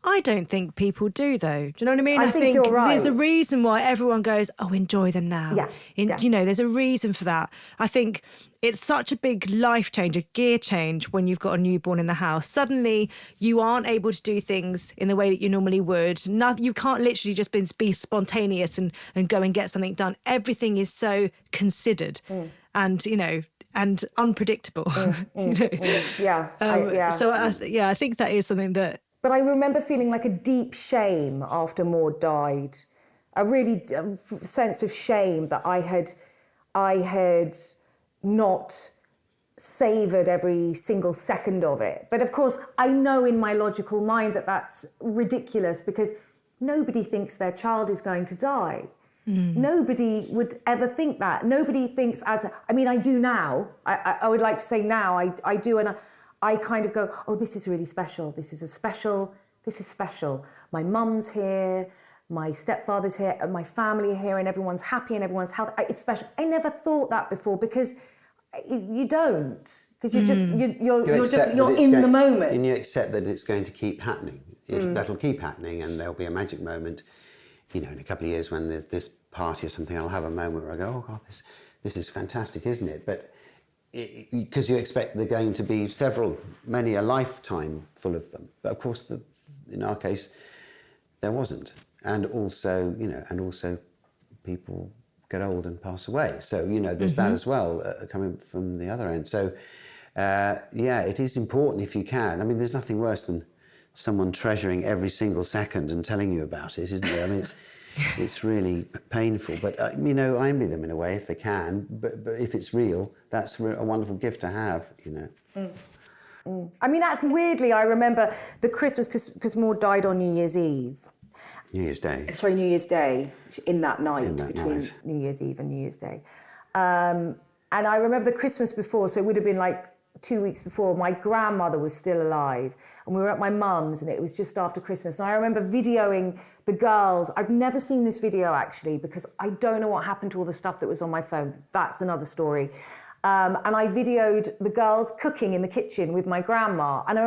A: I don't think people do, though. Do you know what I mean?
B: I think you're right.
A: There's a reason why everyone goes, oh, enjoy them now. There's a reason for that. I think it's such a big life change, a gear change when you've got a newborn in the house. Suddenly, you aren't able to do things in the way that you normally would. You can't literally just be spontaneous and go and get something done. Everything is so considered and unpredictable. So I think that is something that.
B: But I remember feeling like a deep shame after Maude died, a really sense of shame that I had not savoured every single second of it. But of course, I know in my logical mind that that's ridiculous because nobody thinks their child is going to die. Nobody would ever think that. Nobody thinks I do now. I would like to say now I do, and I kind of go, oh, this is really special. This is special. My mum's here, my stepfather's here, and my family are here, and everyone's happy and everyone's healthy. It's special. I never thought that before, because you don't, because you're in the moment,
C: and you accept that it's going to keep happening. That'll keep happening, and there'll be a magic moment. In a couple of years when there's this party or something, I'll have a moment where I go, oh God, this is fantastic, isn't it? But because you expect they're going to be many a lifetime full of them. But of course, in our case, there wasn't. And also, people get old and pass away. So, there's that as well, coming from the other end. So, it is important if you can. I mean, there's nothing worse than someone treasuring every single second and telling you about it, isn't there? I mean, it's really painful. But, I envy them in a way if they can. But if it's real, that's a wonderful gift to have,
B: I mean, that's weirdly, I remember the Christmas, because Maude died on New Year's Eve.
C: New Year's Day.
B: Sorry, New Year's Day, in that night, between New Year's Eve and New Year's Day. And I remember the Christmas before, so it would have been like 2 weeks before, my grandmother was still alive, and we were at my mum's, and it was just after Christmas. And I remember videoing the girls. I've never seen this video, actually, because I don't know what happened to all the stuff that was on my phone. That's another story. And I videoed the girls cooking in the kitchen with my grandma. And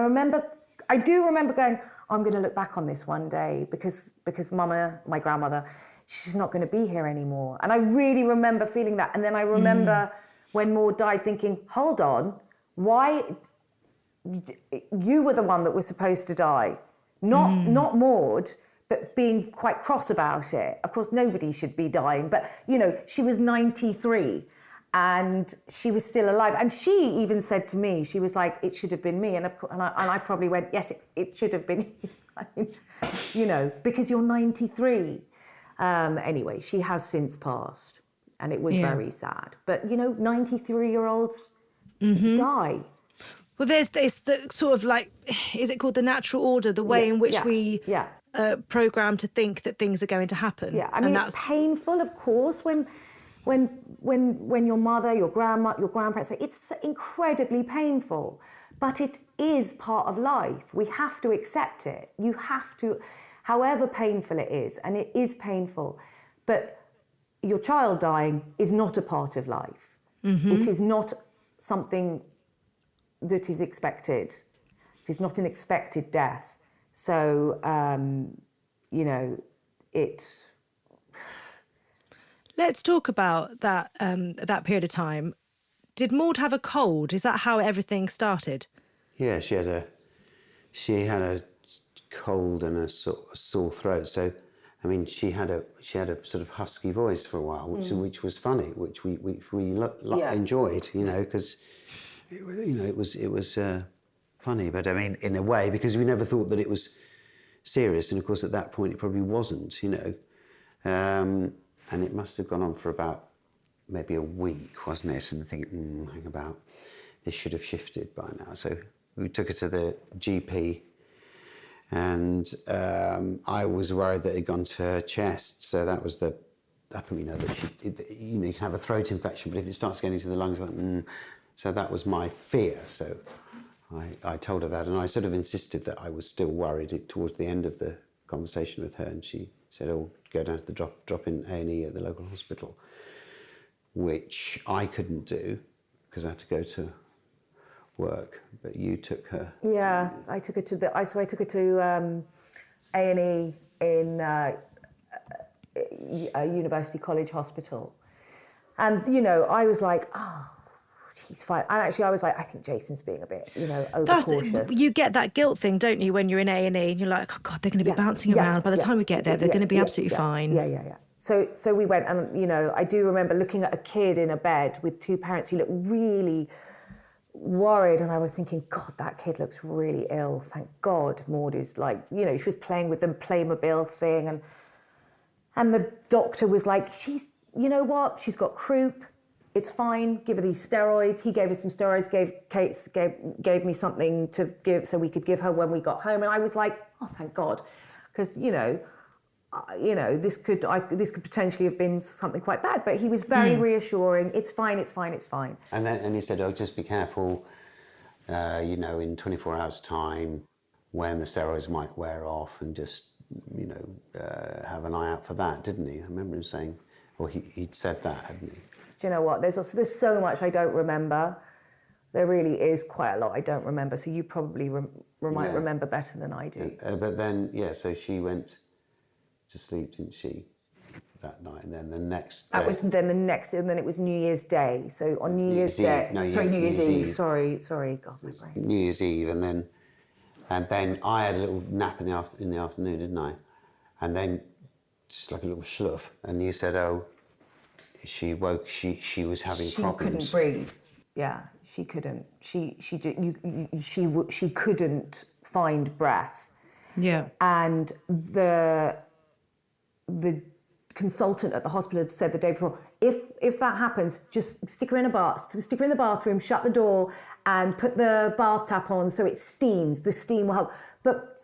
B: I do remember going, I'm going to look back on this one day, because Mama, my grandmother, she's not going to be here anymore. And I really remember feeling that. And then I remember when Maude died thinking, hold on, why? You were the one that was supposed to die, not Maude, but being quite cross about it. Of course, nobody should be dying, but she was 93 and she was still alive. And she even said to me, she was like, it should have been me. And I probably went, yes, it should have been you. I mean, because you're 93. Anyway, she has since passed, and it was very sad. But 93-year-olds die.
A: Well, there's this the sort of like, is it called the natural order, the way in which we program to think that things are going to happen?
B: Yeah, I mean, it's painful, of course, when your mother, your grandma, your grandparents, it's incredibly painful, but it is part of life. We have to accept it. You have to, however painful it is, and it is painful, but your child dying is not a part of life. It is not something that is expected. It is not an expected death. So, it...
A: Let's talk about that period of time. Did Maude have a cold? Is that how everything started?
C: Yeah, she had a cold and a sore throat. So, I mean, she had a sort of husky voice for a while, which was funny, which we enjoyed, because it was funny. But I mean, in a way, because we never thought that it was serious, and of course at that point it probably wasn't, and it must have gone on for about maybe a week, wasn't it? And I think, hang about, this should have shifted by now. So we took her to the GP, and I was worried that it had gone to her chest. So that was that you can have a throat infection, but if it starts getting to the lungs, so that was my fear. So I told her that, and I sort of insisted that I was still worried towards the end of the conversation with her, and she said, "Oh, go down to the drop-in A&E at the local hospital," which I couldn't do because I had to go to work. But you took her. Yeah,
B: I took her to I took her to A&E in University College Hospital, and I was like, oh, he's fine. And actually, I was like, I think Jason's being a bit, overcautious.
A: You get that guilt thing, don't you, when you're in A&E, and you're like, oh God, they're going to be bouncing around. By the time we get there, they're going to be absolutely fine.
B: Yeah. So we went, and I do remember looking at a kid in a bed with two parents who looked really worried, and I was thinking, God, that kid looks really ill. Thank God Maude is like, she was playing with the Playmobil thing, and the doctor was like, she's got croup. It's fine, give her these steroids. He gave her some steroids, gave me something to give so we could give her when we got home. And I was like, oh, thank God. Because, you know, this could potentially have been something quite bad. But he was very reassuring. It's fine, it's fine, it's fine.
C: And he said, oh, just be careful, you know, in 24 hours' time, when the steroids might wear off, and just, you know, have an eye out for that, didn't he? I remember him saying, or he'd said that, hadn't he?
B: Do you know what? There's so much I don't remember. There really is quite a lot I don't remember. So you probably might remember better than I do.
C: But then, so she went to sleep, didn't she, that night? And then the next day...
B: and then it was New Year's Day. So on New Year's Day... New Year's Eve. Sorry. God, my brain.
C: New Year's Eve, and then I had a little nap in the afternoon, didn't I? And then just like a little slough, and you said, oh, she woke, she was having problems.
B: She couldn't breathe. Yeah, she couldn't. She couldn't find breath.
A: Yeah. And
B: the consultant at the hospital had said the day before, if that happens, just stick her in the bathroom, shut the door, and put the bath tap on so it steams. The steam will help. But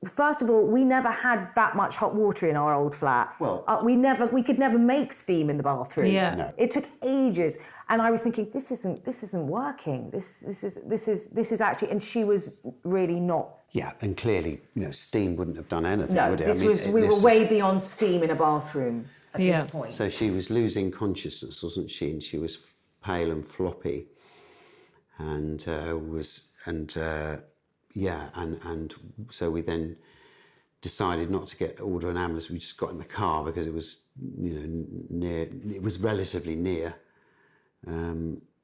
B: first of all, we never had that much hot water in our old flat.
C: Well,
B: we could never make steam in the bathroom.
A: Yeah.
C: No.
B: It took ages, and I was thinking, this isn't working. This is actually, and she was really not.
C: Yeah, and clearly, you know, steam wouldn't have done anything,
B: No,
C: would it?
B: we were way beyond steam in a bathroom at this point.
C: So she was losing consciousness, wasn't she? And she was pale and floppy, and so we then decided not to order an ambulance. We just got in the car because it was, you know, it was relatively near,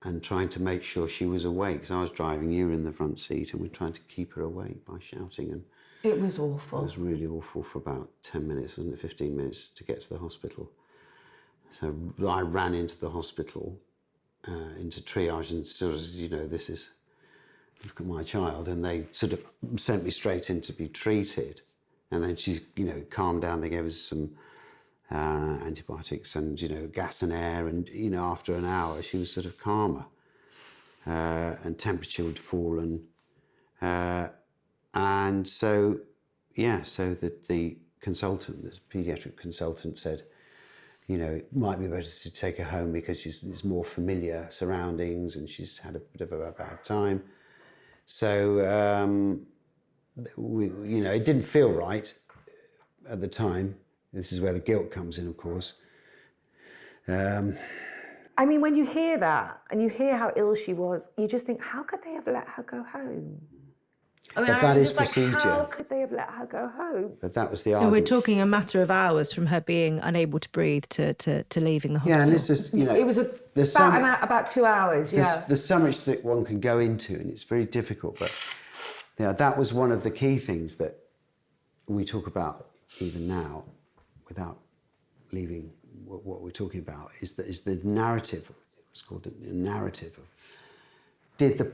C: and trying to make sure she was awake. So I was driving, you were in the front seat, and we're trying to keep her awake by shouting. And
B: it was awful.
C: It was really awful for about 10 minutes, wasn't it? 15 minutes to get to the hospital. So I ran into the hospital, into triage, and sort of, you know, this is, look at my child, and they sort of sent me straight in to be treated. And then she's, you know, calmed down. They gave us some antibiotics and, you know, gas and air, and, you know, after an hour she was sort of calmer, and temperature would fallen, and so the consultant, the paediatric consultant, said, you know, it might be better to take her home because there's more familiar surroundings and she's had a bit of a bad time. So you know, it didn't feel right at the time. This is where the guilt comes in, of course.
B: I mean, when you hear that and you hear how ill she was, you just think, how could they have let her go home? I mean,
C: but that is procedure.
B: Like, how could they have let her go home?
C: But that was the argument.
A: We're talking a matter of hours from her being unable to breathe to leaving the hospital.
C: Yeah, and this is, you know...
B: It was about 2 hours, yeah.
C: There's so much that one can go into, and it's very difficult, but you know, that was one of the key things that we talk about even now, without leaving what we're talking about, is the narrative. It was called a narrative of, did the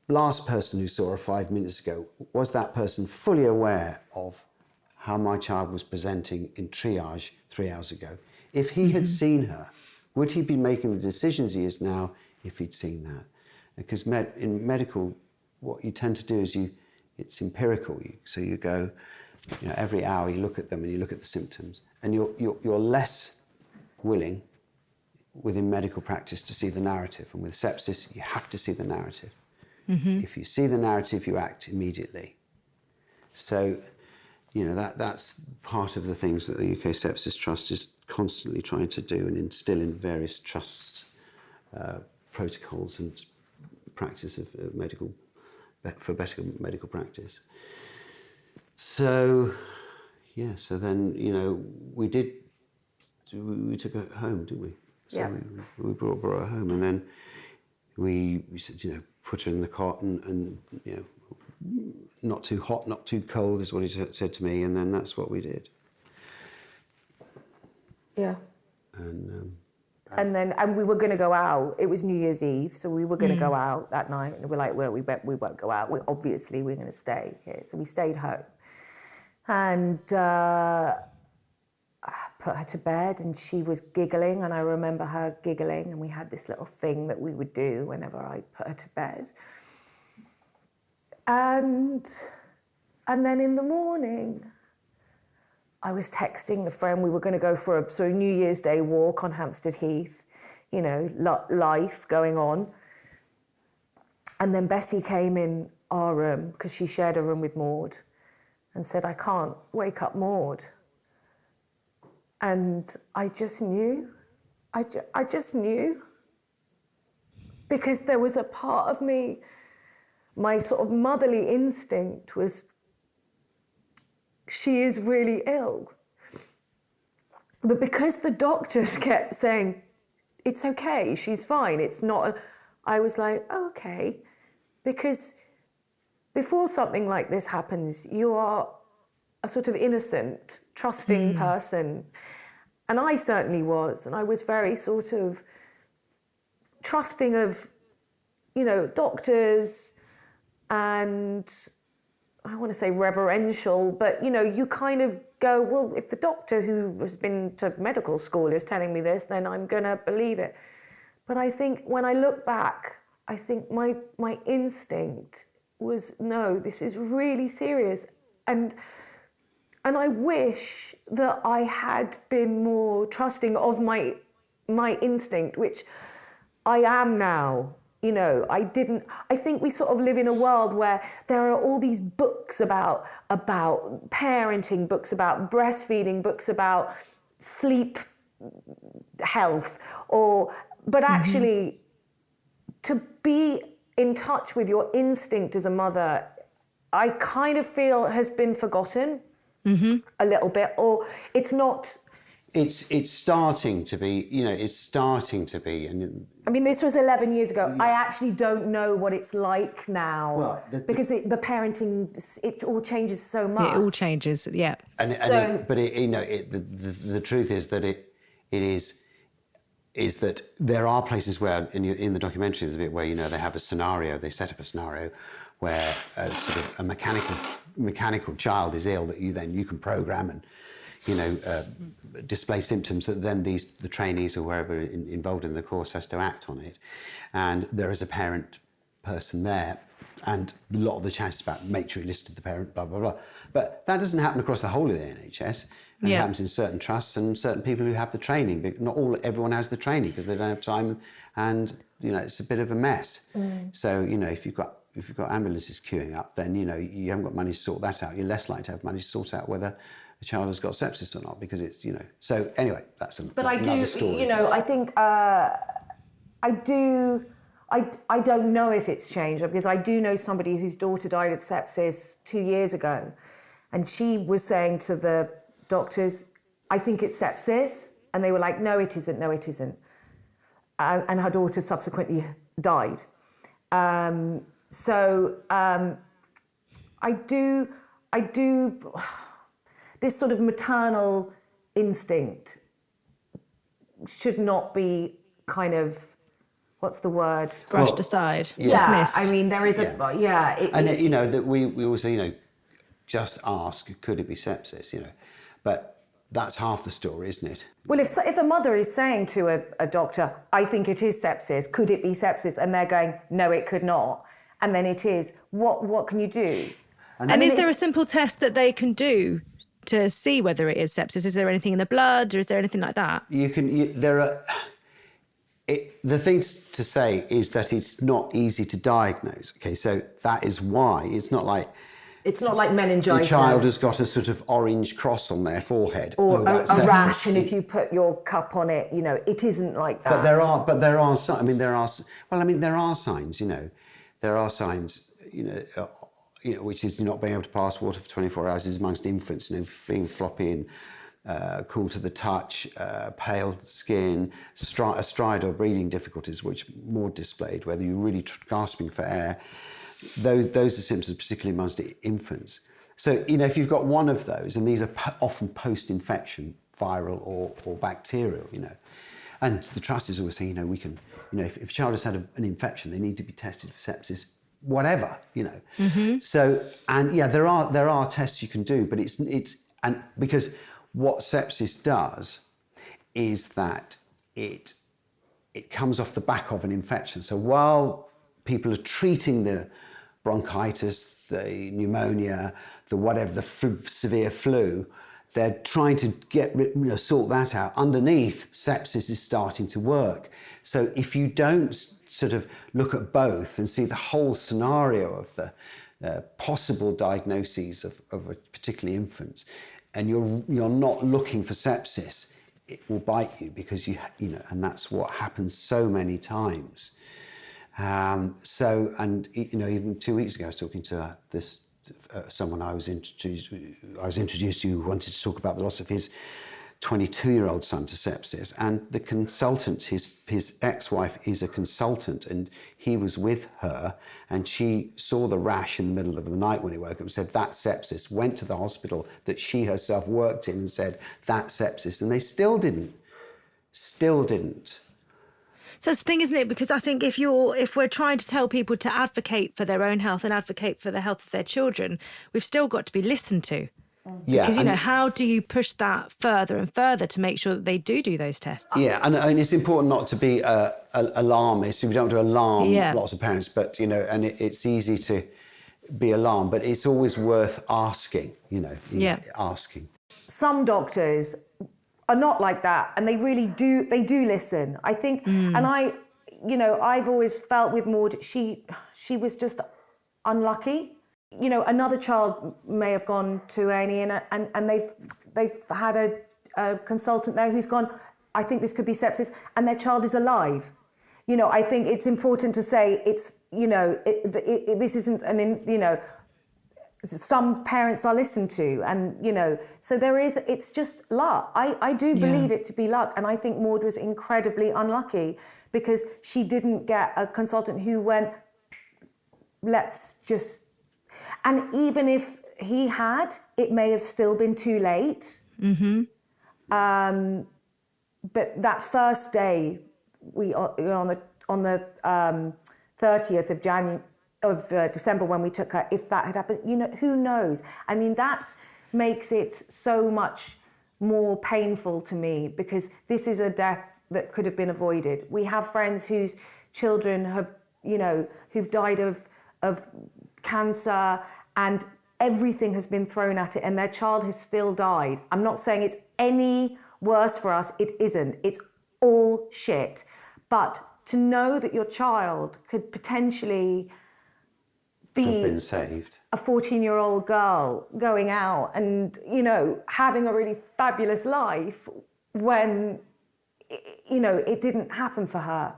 C: last person who saw her 5 minutes ago, was that person fully aware of how my child was presenting in triage 3 hours ago? If he had seen her, would he be making the decisions he is now if he'd seen that? Because in medical, what you tend to do is it's empirical. So you go, you know, every hour you look at them and you look at the symptoms, and you're less willing within medical practice to see the narrative. And with sepsis, you have to see the narrative. Mm-hmm. If you see the narrative, you act immediately. So, you know, that's part of the things that the UK Sepsis Trust is constantly trying to do and instill in various trusts, protocols and practice of better medical practice. So, yeah, so then, you know, we took her home, didn't we? So yeah. we brought her home, and then we said, you know, put her in the cot and you know, not too hot, not too cold is what he said to me, and then that's what we did.
B: Yeah.
C: And
B: we were going to go out. It was New Year's Eve, so we were going to go out that night. And we're like, well, we won't go out. We're going to stay here. So we stayed home. And put her to bed, and she was giggling, and I remember her giggling, and we had this little thing that we would do whenever I put her to bed. And then in the morning, I was texting a friend, we were going to go for a sort of New Year's Day walk on Hampstead Heath, you know, life going on. And then Bessie came in our room, because she shared a room with Maude, and said, I can't wake up Maude. And I just knew. I just knew. Because there was a part of me, my sort of motherly instinct was, she is really ill. But because the doctors kept saying, it's okay, she's fine, it's not, I was like, oh, okay. Because before something like this happens, you are a sort of innocent, trusting person. And I certainly was. And I was very sort of trusting of, you know, doctors, and I want to say reverential, but, you know, you kind of go, well, if the doctor who has been to medical school is telling me this, then I'm going to believe it. But I think when I look back, I think my instinct was, no, this is really serious. And I wish that I had been more trusting of my instinct, which I am now. You know, I think we sort of live in a world where there are all these books about parenting, books about breastfeeding, books about sleep health, but actually to be in touch with your instinct as a mother, I kind of feel has been forgotten a little bit, or it's not.
C: It's starting to be, you know, it's starting to be. And
B: I mean, this was 11 years ago. I actually don't know what it's like now.
C: Well,
B: because the parenting, it all changes so much.
A: It all changes, yeah.
C: The truth is that it is that there are places where, in the documentary, there's a bit where, you know, they have a scenario, they set up a scenario where sort of a mechanical child is ill that you can program and, you know, display symptoms that then the trainees or whoever involved in the course has to act on it. And there is a parent person there, and a lot of the chat is about make sure you listen to the parent, blah, blah, blah. But that doesn't happen across the whole of the NHS. And it happens in certain trusts and certain people who have the training. But not everyone has the training because they don't have time, and, you know, it's a bit of a mess. So, you know, if you've got ambulances queuing up, then, you know, you haven't got money to sort that out. You're less likely to have money to sort out whether the child has got sepsis or not, because it's, you know. So anyway, that's another story.
B: You know, I think I don't know if it's changed, because I do know somebody whose daughter died of sepsis 2 years ago, and she was saying to the doctors, I think it's sepsis, and they were like, no, it isn't, no, it isn't. And her daughter subsequently died. I do. This sort of maternal instinct should not be kind of, what's the word?
A: Brushed aside,
B: dismissed. I mean, there is
C: you know, that we also, you know, just ask, could it be sepsis, you know? But that's half the story, isn't it?
B: Well, if a mother is saying to a doctor, I think it is sepsis, could it be sepsis? And they're going, no, it could not. And then it is, what can you do?
A: And is there a simple test that they can do to see whether it is sepsis? Is there anything in the blood, or is there anything like that?
C: The thing to say is that it's not easy to diagnose. Okay, so that is why it's not like
B: meningitis.
C: The child has got a sort of orange cross on their forehead,
B: or a rash, and if you put your cup on it, you know, it isn't like that.
C: But there are signs. There are signs. You know, there are signs. You know, which is not being able to pass water for 24 hours is amongst infants, you know, feeling floppy and cool to the touch, pale skin, stridor, breathing difficulties, which Maude displayed, whether you're really gasping for air. Those are symptoms, particularly amongst infants. So, you know, if you've got one of those, and these are often post-infection, viral or bacterial, you know, and the trust is always saying, you know, we can, you know, if a child has had an infection, they need to be tested for sepsis, whatever, you know. So, and yeah, there are tests you can do, but it's because what sepsis does is that it comes off the back of an infection. So while people are treating the bronchitis, the pneumonia, the whatever, the severe flu, they're trying to sort that out. Underneath, sepsis is starting to work. So if you don't sort of look at both and see the whole scenario of the possible diagnoses of particularly infants, and you're not looking for sepsis, it will bite you, because and that's what happens so many times. Even 2 weeks ago, I was talking to someone I was introduced to, who wanted to talk about the loss of his 22-year-old son to sepsis, and the consultant, his ex-wife is a consultant, and he was with her, and she saw the rash in the middle of the night when he woke up and said, "That's sepsis," went to the hospital that she herself worked in and said, "That's sepsis," and they still didn't.
A: So it's the thing, isn't it? Because I think if we're trying to tell people to advocate for their own health and advocate for the health of their children, we've still got to be listened to.
C: Yeah,
A: because, how do you push that further and further to make sure that they do those tests?
C: Yeah, and it's important not to be alarmist. We don't want to alarm lots of parents, but, and it's easy to be alarmed, but it's always worth asking, asking.
B: Some doctors are not like that, and they really do listen. I think, and I've always felt with Maude, she was just unlucky. Another child may have gone to A&E and they've had a consultant there who's gone, "I think this could be sepsis," and their child is alive. I think it's important to say it's, this isn't some parents are listened to, and so it's just luck. I do believe it to be luck, and I think Maude was incredibly unlucky because she didn't get a consultant who went, "Let's just," and even if he had, it may have still been too late. Mm-hmm. But that first day, on the 30th of December when we took her, if that had happened, who knows? I mean, that makes it so much more painful to me, because this is a death that could have been avoided. We have friends whose children have, who've died of cancer, and everything has been thrown at it, and their child has still died. I'm not saying it's any worse for us. It isn't. It's all shit. But to know that your child could potentially be
C: been saved,
B: a 14-year-old girl going out and having a really fabulous life when it didn't happen for her,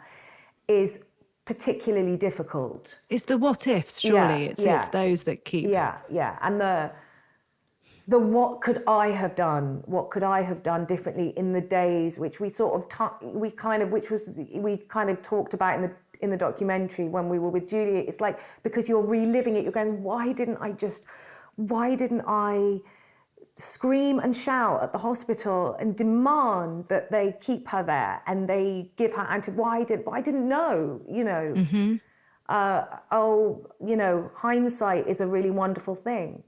B: is particularly difficult.
A: It's the what ifs, surely. It's those that keep. Yeah. And the what could I have done? What could I have done differently in the days which we kind of talked about in the documentary when we were with Julia. It's like, because you're reliving it, you're going, why didn't I scream and shout at the hospital and demand that they keep her there and they give her I didn't know, Mm-hmm. Hindsight is a really wonderful thing.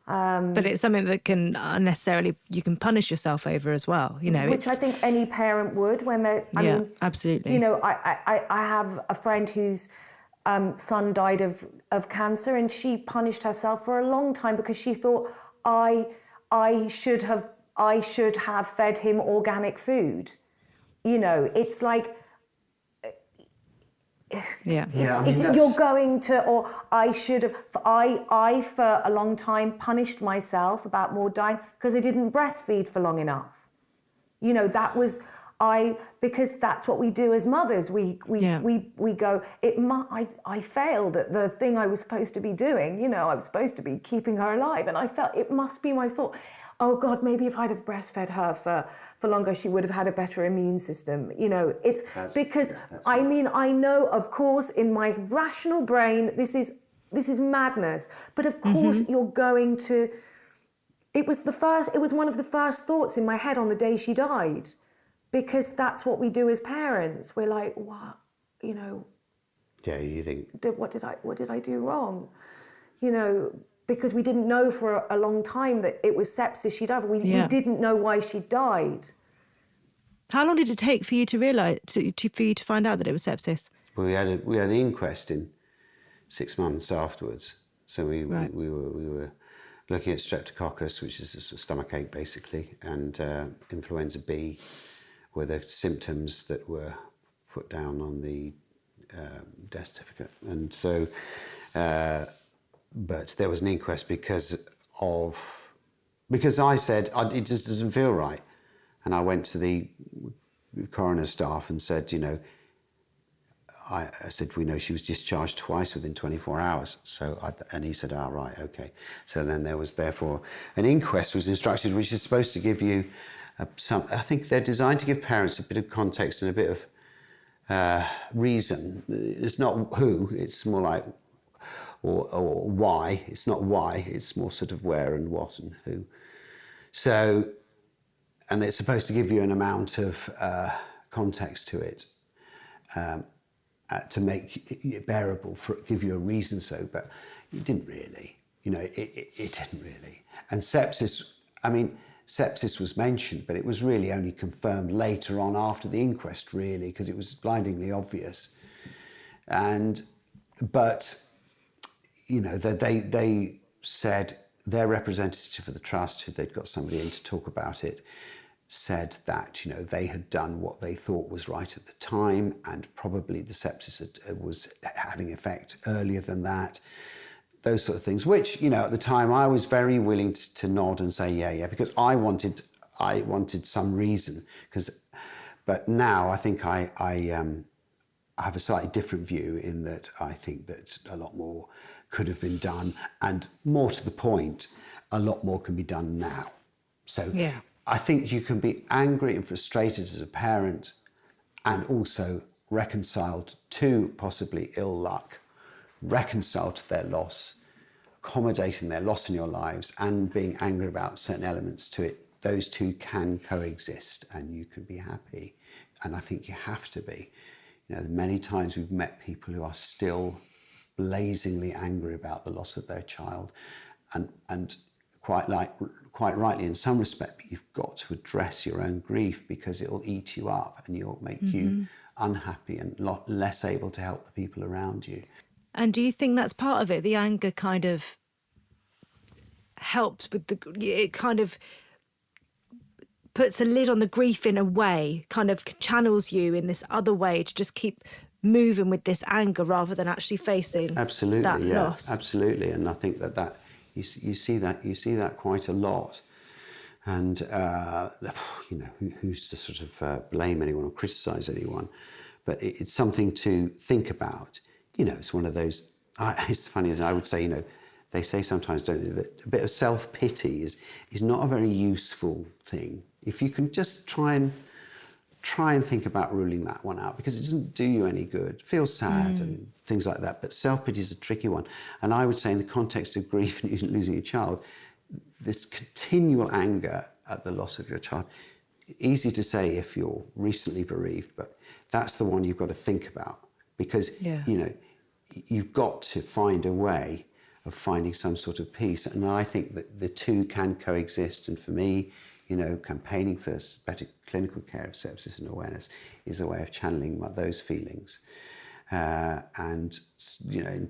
A: But it's something that can unnecessarily, you can punish yourself over as well,
B: Which I think any parent would when they're, I mean,
A: absolutely.
B: I have a friend whose son died of cancer, and she punished herself for a long time because she thought, I should have fed him organic food. It's like, you're going to, or I should have. I for a long time punished myself about Maude dying because I didn't breastfeed for long enough. That was because that's what we do as mothers. We go. I failed at the thing I was supposed to be doing. I was supposed to be keeping her alive, and I felt it must be my fault. Oh God, maybe if I'd have breastfed her for longer, she would have had a better immune system. I know, of course, in my rational brain, this is madness. But of course, you're going to. It was one of the first thoughts in my head on the day she died, because that's what we do as parents. We're like, what,
C: Yeah, you think.
B: What did I do wrong? Because we didn't know for a long time that it was sepsis she died. We didn't know why she died.
A: How long did it take for you to realise, for you to find out that it was sepsis?
C: Well, we had the inquest in 6 months afterwards. So we were looking at streptococcus, which is a stomach ache basically, and influenza B were the symptoms that were put down on the death certificate. And so, but there was an inquest because I said, it just doesn't feel right. And I went to the coroner's staff and said, you know, I said, we know she was discharged twice within 24 hours. And he said, oh, right, okay. So then there was therefore an inquest was instructed, which is supposed to give you I think they're designed to give parents a bit of context and a bit of reason. It's not who, it's more like, or why. It's not why, it's more sort of where and what and who. So, and it's supposed to give you an amount of context to it. To make it bearable, give you a reason so, but it didn't really, you know, it didn't really. And sepsis, I mean, sepsis was mentioned, but it was really only confirmed later on after the inquest, really, because it was blindingly obvious. But, you know, they said their representative for the trust, who they'd got somebody in to talk about it, said that, you know, they had done what they thought was right at the time, and probably the sepsis was having effect earlier than that. Those sort of things, which, you know, at the time I was very willing to nod and say, yeah, because I wanted some reason. But now I think I have a slightly different view in that I think that a lot more could have been done, and more to the point, a lot more can be done now. So yeah. I think you can be angry and frustrated as a parent and also reconciled to possibly ill luck, reconciled to their loss, accommodating their loss in your lives and being angry about certain elements to it. Those two can coexist and you can be happy. And I think you have to be. You know, many times we've met people who are still blazingly angry about the loss of their child, and quite rightly in some respect, but you've got to address your own grief because it'll eat you up and it'll make you unhappy and less able to help the people around you.
A: And do you think that's part of it? The anger kind of helps with it kind of puts a lid on the grief in a way, kind of channels you in this other way to just keep moving with this anger rather than actually facing that loss.
C: Absolutely. And I think that you see that quite a lot. And, you know, who's to sort of blame anyone or criticise anyone? But it's something to think about. You know, it's one of those, it's funny, as I would say, you know, they say sometimes, don't they, that a bit of self-pity is not a very useful thing. If you can just try and think about ruling that one out, because it doesn't do you any good. Feel sad and things like that, but self-pity is a tricky one. And I would say in the context of grief and losing a child, this continual anger at the loss of your child, easy to say if you're recently bereaved, but that's the one you've got to think about, because, you know, you've got to find a way of finding some sort of peace. And I think that the two can coexist. And for me, you know, campaigning for better clinical care of sepsis and awareness is a way of channeling those feelings. And, you know,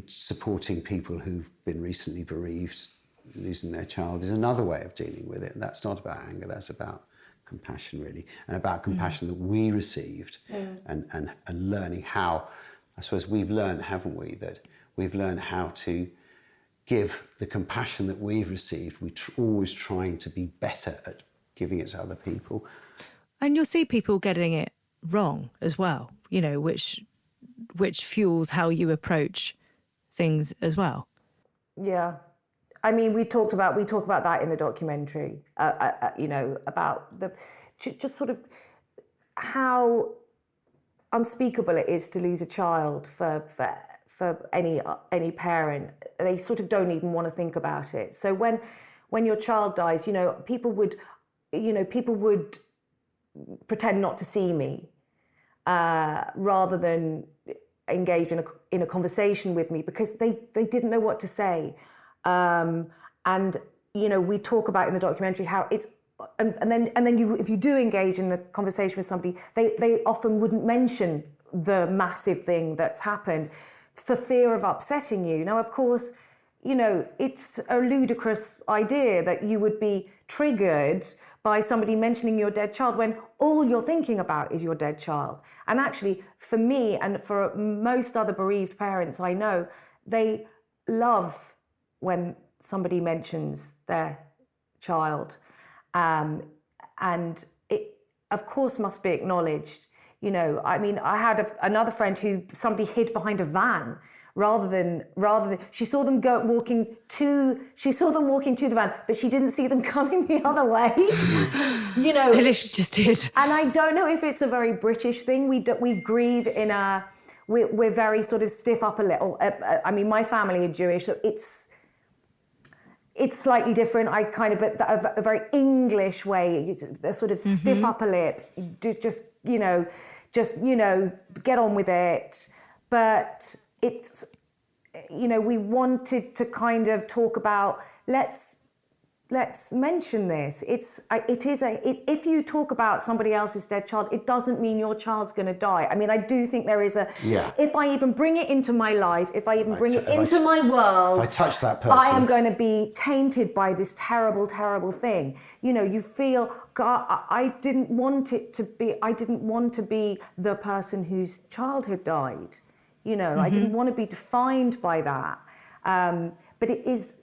C: supporting people who've been recently bereaved, losing their child, is another way of dealing with it. And that's not about anger, that's about compassion, really, and about compassion that we received and learning how, I suppose we've learned, haven't we, that we've learned how to give the compassion that we've received. We're always trying to be better at giving it to other people.
A: And you'll see people getting it wrong as well, you know, which fuels how you approach things as well.
B: Yeah. I mean, we talk about that in the documentary, you know, about just sort of how unspeakable it is to lose a child for any parent. They sort of don't even want to think about it. So when your child dies, you know, people would pretend not to see me rather than engage in a conversation with me because they didn't know what to say. And you know, we talk about in the documentary how it's and then you, if you do engage in a conversation with somebody, they often wouldn't mention the massive thing that's happened for fear of upsetting you. Now, of course, it's a ludicrous idea that you would be triggered by somebody mentioning your dead child when all you're thinking about is your dead child. And actually, for me and for most other bereaved parents I know, they love when somebody mentions their child. And it, of course, must be acknowledged. I had another friend who somebody hid behind a van rather than she saw them walking to the van, but she didn't see them coming the other way.
A: They literally just did.
B: And I don't know if it's a very British thing. We grieve we're very sort of stiff upper lip. My family are Jewish, so it's slightly different. But a very English way, a sort of stiff upper lip. Just get on with it. But it's, we wanted to kind of talk about, let's mention this. If you talk about somebody else's dead child, it doesn't mean your child's going to die. I do think there is if I even bring it into my life, if I even bring it into my world,
C: if I touch that person,
B: I am going to be tainted by this terrible, terrible thing. You feel, God, I didn't want to be the person whose childhood died. I didn't want to be defined by that. But it is.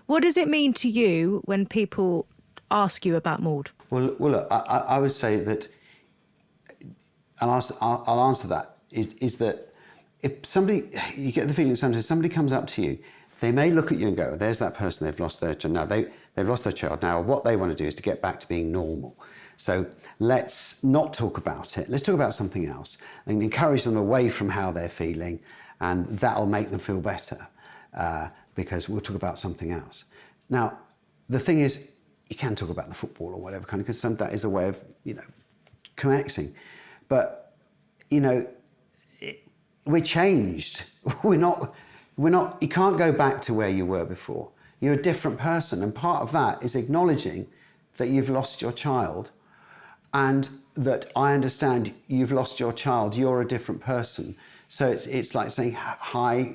A: What does it mean to you when people ask you about Maude?
C: Well, look, I would say that, and I'll answer that, is that if you get the feeling sometimes somebody comes up to you, they may look at you and go, there's that person, they've lost their child. Now, they've lost their child. Now, what they want to do is to get back to being normal. So let's not talk about it. Let's talk about something else and encourage them away from how they're feeling, and that'll make them feel better. Because we'll talk about something else. Now, the thing is, you can talk about the football or whatever kind of, because that is a way of, connecting. But, we're changed. We're not, you can't go back to where you were before. You're a different person. And part of that is acknowledging that you've lost your child, and that I understand you've lost your child, you're a different person. So it's like saying, hi,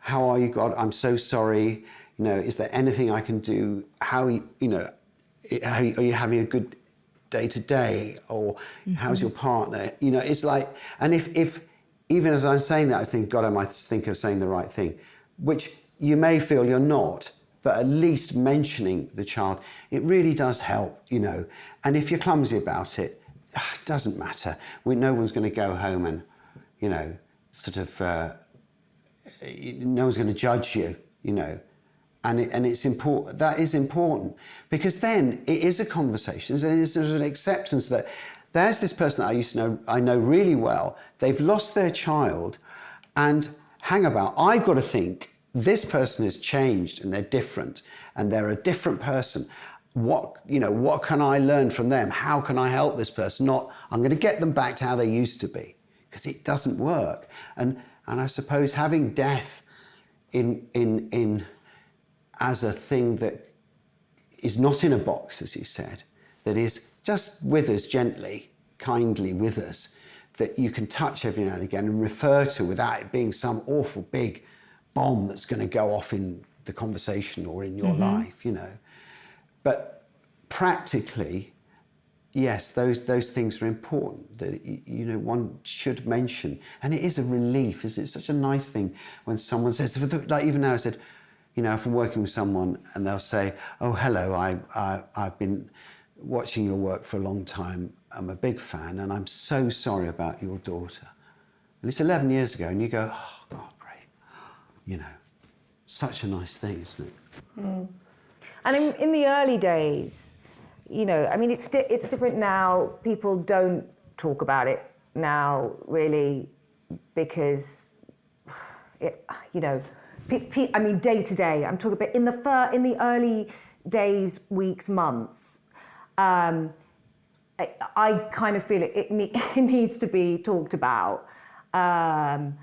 C: how are you, God? I'm so sorry. Is there anything I can do? How are you having a good day today? Or how's your partner? It's like, and if even as I'm saying that, I think, God, I might think of saying the right thing, which you may feel you're not, but at least mentioning the child, it really does help, And if you're clumsy about it, it doesn't matter. No one's going to go home and, no one's going to judge you, and it's important. That is important, because then it is a conversation. There's an acceptance that there's this person that I know really well. They've lost their child, and hang about. I've got to think this person has changed and they're different, and they're a different person. What can I learn from them? How can I help this person? Not, I'm going to get them back to how they used to be, because it doesn't work. And I suppose having death in as a thing that is not in a box, as you said, that is just with us gently, kindly with us, that you can touch every now and again and refer to without it being some awful big bomb that's going to go off in the conversation or in your life, But practically, yes, those things are important that, one should mention. And it is a relief. It's such a nice thing when someone says, like even now I said, if I'm working with someone and they'll say, oh, hello, I've been watching your work for a long time. I'm a big fan, and I'm so sorry about your daughter. And it's 11 years ago, and you go, oh, God, great. Such a nice thing, isn't it?
B: Mm. And in the early days, it's different now. People don't talk about it now, really, because, day to day. I'm talking about in the early days, weeks, months. I kind of feel it needs to be talked about. And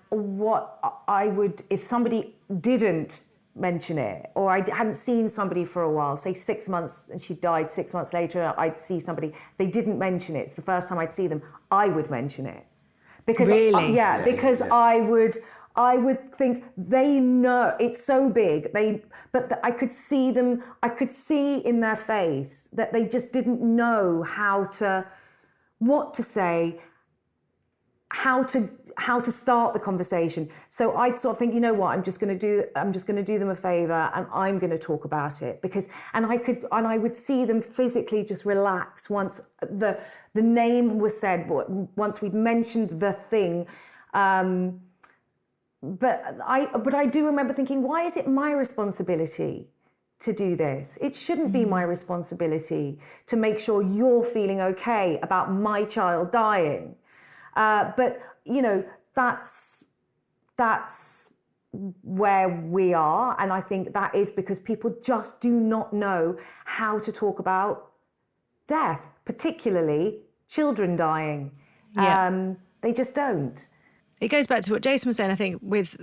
B: what I would, if somebody didn't mention it, or I hadn't seen somebody for a while, say 6 months, and she died 6 months later, I'd see somebody, they didn't mention it, it's the first time I'd see them, I would mention it. Because
A: really?
B: Because I would think they know it's so big. I could see them. I could see in their face that they just didn't know what to say, how to start the conversation. So I'd sort of think, you know what, I'm just going to do them a favor, and I'm going to talk about it and I would see them physically just relax once the name was said, once we'd mentioned the thing. But I do remember thinking, why is it my responsibility to do this? It shouldn't be my responsibility to make sure you're feeling okay about my child dying. But that's where we are, and I think that is because people just do not know how to talk about death, particularly children dying.
A: Yeah.
B: They just don't.
A: It goes back to what Jason was saying, I think, with,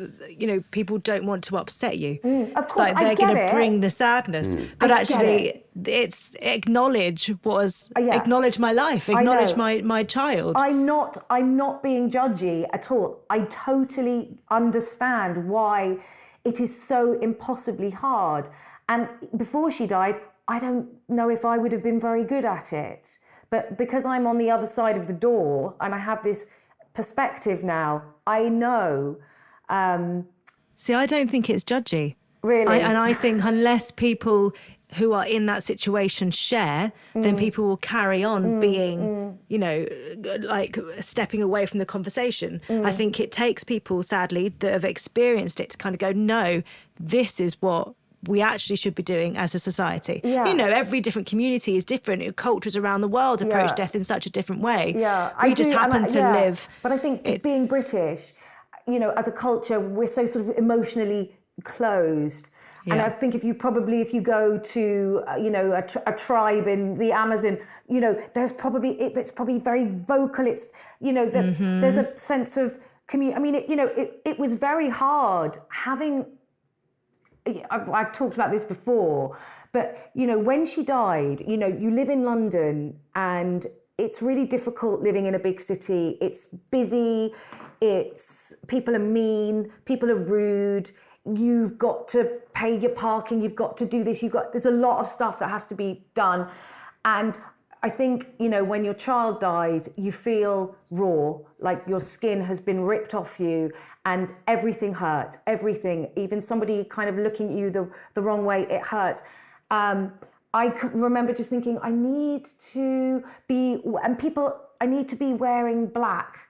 A: people don't want to upset you.
B: Of course,
A: it's like they're going to bring the sadness. But actually, it's acknowledge my life, acknowledge my child.
B: I'm not being judgy at all. I totally understand why it is so impossibly hard. And before she died, I don't know if I would have been very good at it. But because I'm on the other side of the door and I have this perspective now, I know.
A: See, I don't think it's judgy.
B: Really?
A: And I think unless people who are in that situation share, then people will carry on being, like stepping away from the conversation. I think it takes people, sadly, that have experienced it to kind of go, no, this is what we actually should be doing as a society.
B: Yeah.
A: Every different community is different. Cultures around the world approach death in such a different way.
B: Yeah,
A: we just happen to live.
B: But I think being British, as a culture, we're so sort of emotionally closed. Yeah. And I think if you go to a tribe in the Amazon, it's probably very vocal. It's there's a sense of community. I mean, it was very hard having. I've talked about this before, but when she died, you live in London and it's really difficult living in a big city. It's busy. People are mean. People are rude. You've got to pay your parking. You've got to do this. There's a lot of stuff that has to be done. And I think, when your child dies, you feel raw, like your skin has been ripped off you and everything hurts, everything. Even somebody kind of looking at you the wrong way, it hurts. I remember just thinking, I need to be wearing black.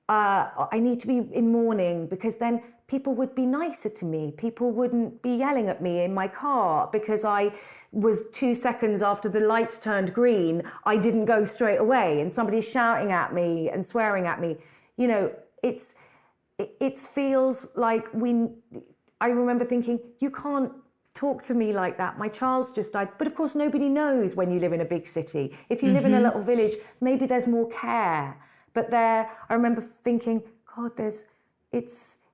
B: I need to be in mourning because then people would be nicer to me. People wouldn't be yelling at me in my car because I was 2 seconds after the lights turned green, I didn't go straight away and somebody's shouting at me and swearing at me. It feels like I remember thinking, you can't talk to me like that. My child's just died. But of course, nobody knows when you live in a big city. If you live in a little village, maybe there's more care. But I remember thinking, God,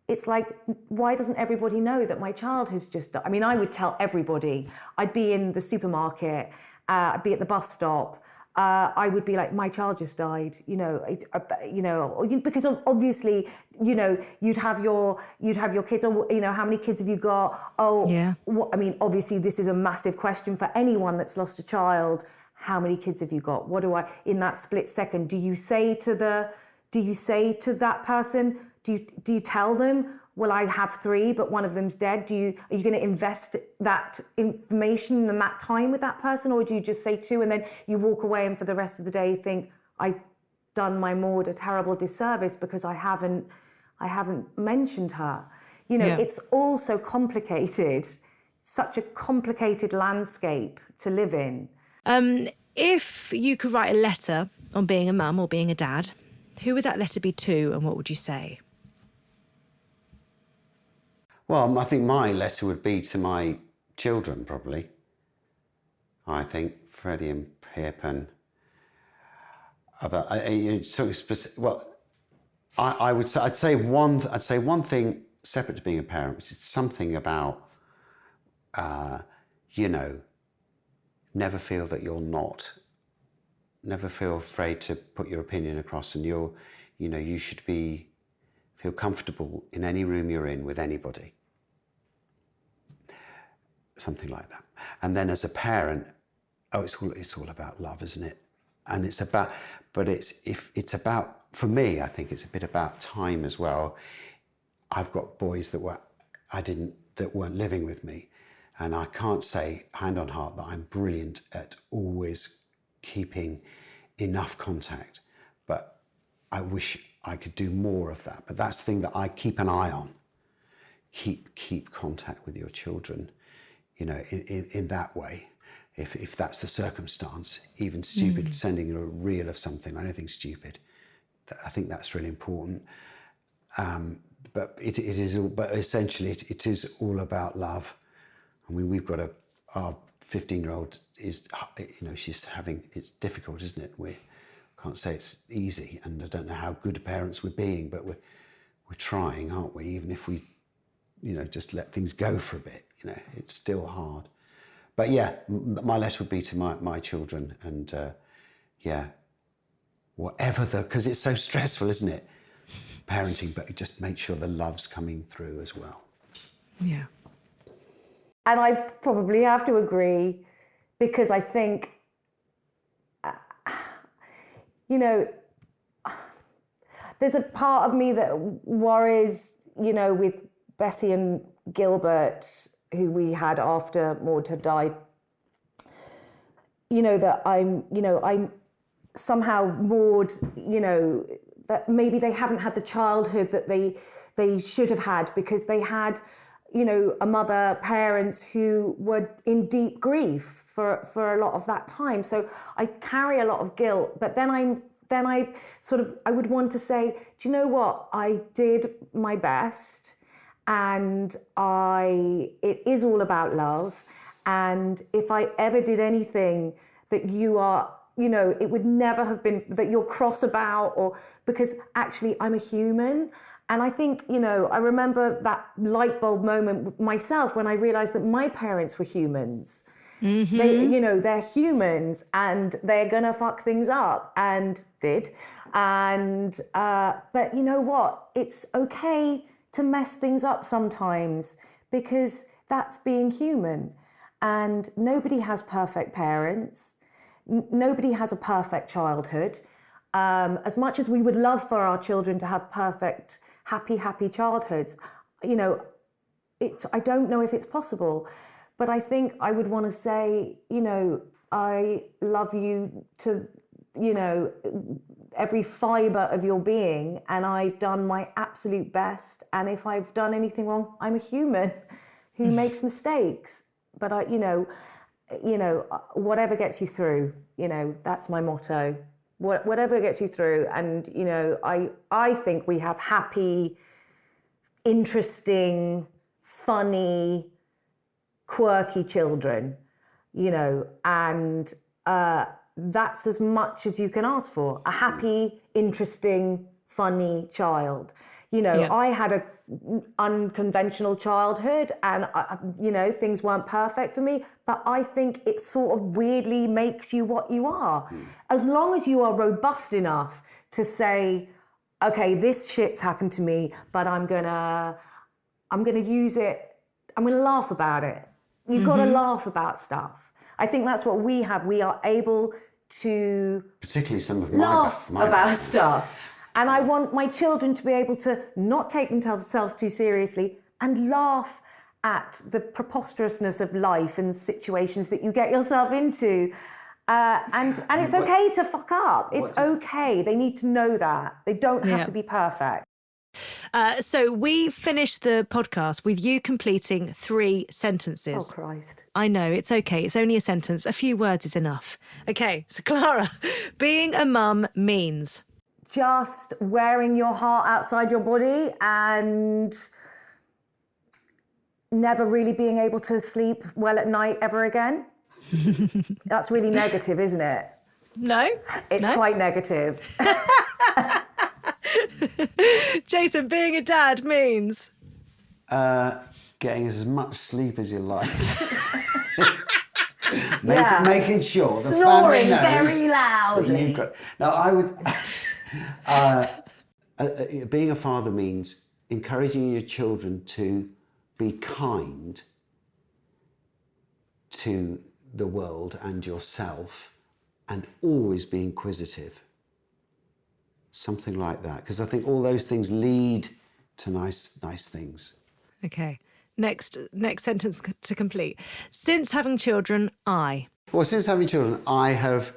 B: it's like, why doesn't everybody know that my child has just died? I mean, I would tell everybody. I'd be in the supermarket, I'd be at the bus stop. I would be like, my child just died, because obviously, you'd have your kids, or, how many kids have you got? Oh, yeah. I mean, obviously, this is a massive question for anyone that's lost a child. How many kids have you got? In that split second, do you say to that person, do you tell them, well, I have 3, but one of them's dead? Are you going to invest that information and that time with that person? Or do you just say 2 and then you walk away and for the rest of the day you think, I've done my Maude a terrible disservice because I haven't mentioned her. It's all so complicated, such a complicated landscape to live in.
A: If you could write a letter on being a mum or being a dad, who would that letter be to and what would you say?
C: Well, I think my letter would be to my children, probably. I think Freddie and Pip, and about I'd say one thing separate to being a parent, which is something about never feel that you're not. Never feel afraid to put your opinion across, and you should be feel comfortable in any room you're in with anybody. Something like that. And then as a parent, it's all about love, isn't it? And it's about, for me, I think it's a bit about time as well. I've got boys that weren't living with me, and I can't say hand on heart that I'm brilliant at always keeping enough contact, but I wish I could do more of that. But that's the thing that I keep an eye on. Keep contact with your children, in that way. If that's the circumstance, even stupid, sending a reel of something, or anything stupid, I think that's really important. But essentially it is all about love. I mean, we've got our 15-year-old is, it's difficult, isn't it? We can't say it's easy, and I don't know how good parents we're being, but we're trying, aren't we? Even if we, just let things go for a bit, it's still hard. But yeah, my letter would be to my children, and because it's so stressful, isn't it? Parenting, but just make sure the love's coming through as well.
A: Yeah.
B: And I probably have to agree, because I think, there's a part of me that worries, with Bessie and Gilbert, who we had after Maude had died, that I'm somehow Maude, that maybe they haven't had the childhood that they should have had, because they had, a mother, parents who were in deep grief for a lot of that time. So I carry a lot of guilt, but then I would want to say, do you know what? I did my best, and it is all about love. And if I ever did anything that you are, it would never have been that you're cross about, or because actually I'm a human. And I think, I remember that light bulb moment myself when I realized that my parents were humans. Mm-hmm. They're humans, and they're gonna fuck things up, and did. And but you know what? It's okay to mess things up sometimes, because that's being human. And nobody has perfect parents. Nobody has a perfect childhood. As much as we would love for our children to have perfect, happy childhoods, I don't know if it's possible. But I think I would want to say, I love you to, every fibre of your being, and I've done my absolute best. And if I've done anything wrong, I'm a human who makes mistakes. But whatever gets you through, that's my motto. Whatever gets you through. And, I think we have happy, interesting, funny, quirky children, and that's as much as you can ask for. A happy, interesting, funny child. I had a unconventional childhood, and things weren't perfect for me, but I think it sort of weirdly makes you what you are. As long as you are robust enough to say, okay, this shit's happened to me, but I'm gonna use it, I'm gonna laugh about it. You've got to laugh about stuff. I think that's what we have. We are able to
C: particularly some of
B: laugh about stuff. And I want my children to be able to not take themselves too seriously and laugh at the preposterousness of life and situations that you get yourself into. And it's okay to fuck up. It's okay. They need to know that. They don't have to be perfect.
A: So we finished the podcast with you completing 3 sentences.
B: Oh, Christ.
A: I know, it's okay. It's only a sentence. A few words is enough. Okay, so Clara, being a mum means?
B: Just wearing your heart outside your body and never really being able to sleep well at night ever again. That's really negative, isn't it?
A: No.
B: It's quite negative.
A: Jason, being a dad means?
C: Getting as much sleep as you like. Making sure the family
B: snoring
C: knows
B: very loudly.
C: that you've got... No, I would... being a father means encouraging your children to be kind to the world and yourself, and always be inquisitive. Something like that, because I think all those things lead to nice things.
A: Okay. Next sentence to complete. Since having children,
C: Since having children, I have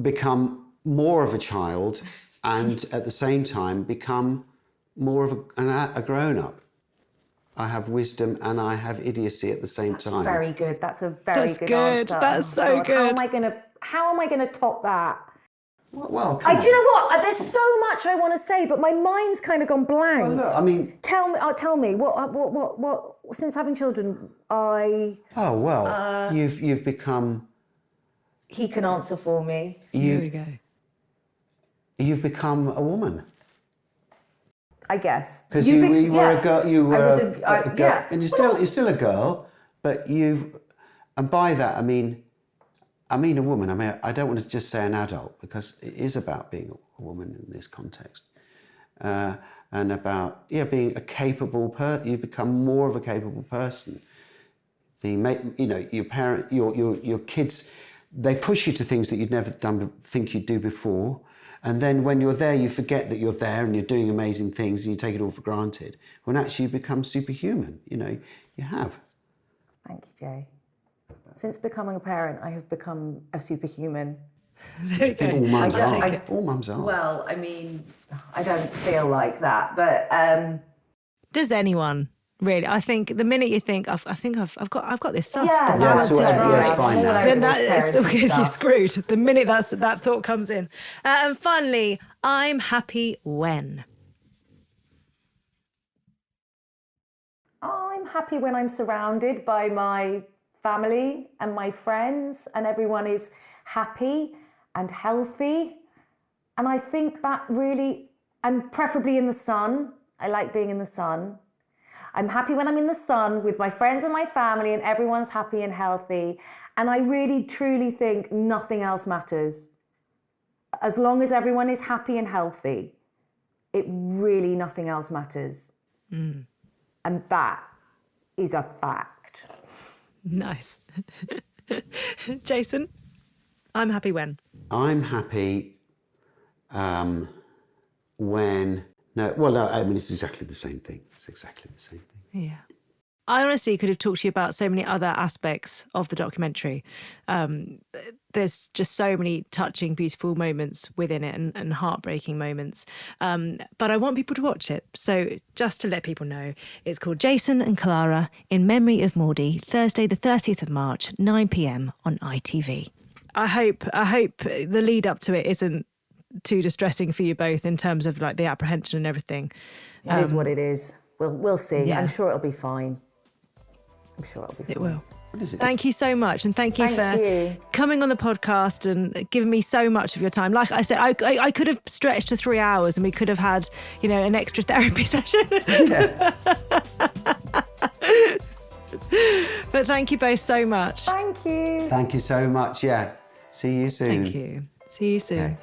C: become more of a child, and at the same time become more of a grown-up. I have wisdom and I have idiocy at the same time.
B: Very good. That's a very good answer.
A: That's so good.
B: How am I gonna top that?
C: Well,
B: do you know what? There's so much I want to say, but my mind's kind of gone blank.
C: Well, look, I mean,
B: tell me what? Since having children,
C: you've become.
B: He can answer for me.
A: Here we go.
C: You've become a woman.
B: I guess.
C: Because you were a girl. You were
B: a girl, yeah.
C: And you're still a girl, but and by that I mean a woman. I mean, I don't want to just say an adult, because it is about being a woman in this context, and about being a capable person. You become more of a capable person. Your parent, your kids, they push you to things that you'd never think you'd do before, and then when you're there, you forget that you're there and you're doing amazing things, and you take it all for granted. When actually you become superhuman. You have.
B: Thank you, Jay. Since becoming a parent, I have become a superhuman.
C: I think all mums are. All mums are.
B: Well, I mean, I don't feel like that, but
A: does anyone really? I think the minute you think I've got this stuff.
B: Yeah,
C: yes, fine now.
A: Then you're screwed. The minute that thought comes in. And finally, I'm happy when.
B: I'm happy when I'm surrounded by my family and my friends, and everyone is happy and healthy. And I think that really, and preferably in the sun. I like being in the sun. I'm happy when I'm in the sun with my friends and my family, and everyone's happy and healthy. And I really, truly think nothing else matters. As long as everyone is happy and healthy, nothing else matters. And that is a fact.
A: Nice. Jason, I'm happy when?
C: I'm happy when... No, I mean, it's exactly the same thing. It's exactly the same thing.
A: Yeah. I honestly could have talked to you about so many other aspects of the documentary. There's just so many touching, beautiful moments within it, and heartbreaking moments. But I want people to watch it. So just to let people know, it's called Jason and Clara in Memory of Maudie, Thursday the 30th of March, 9 p.m. on ITV. I hope the lead up to it isn't too distressing for you both in terms of like the apprehension and everything.
B: It is what it is. We'll see.
A: Yeah.
B: I'm sure it'll be fine.
A: It will.
C: What is it?
A: Thank you so much, and thank you coming on the podcast and giving me so much of your time. Like I said, I could have stretched to 3 hours, and we could have had, an extra therapy session.
C: Yeah.
A: But thank you both so much.
B: Thank you.
C: Thank you so much. Yeah. See you soon.
A: Thank you. See you soon.
C: Okay.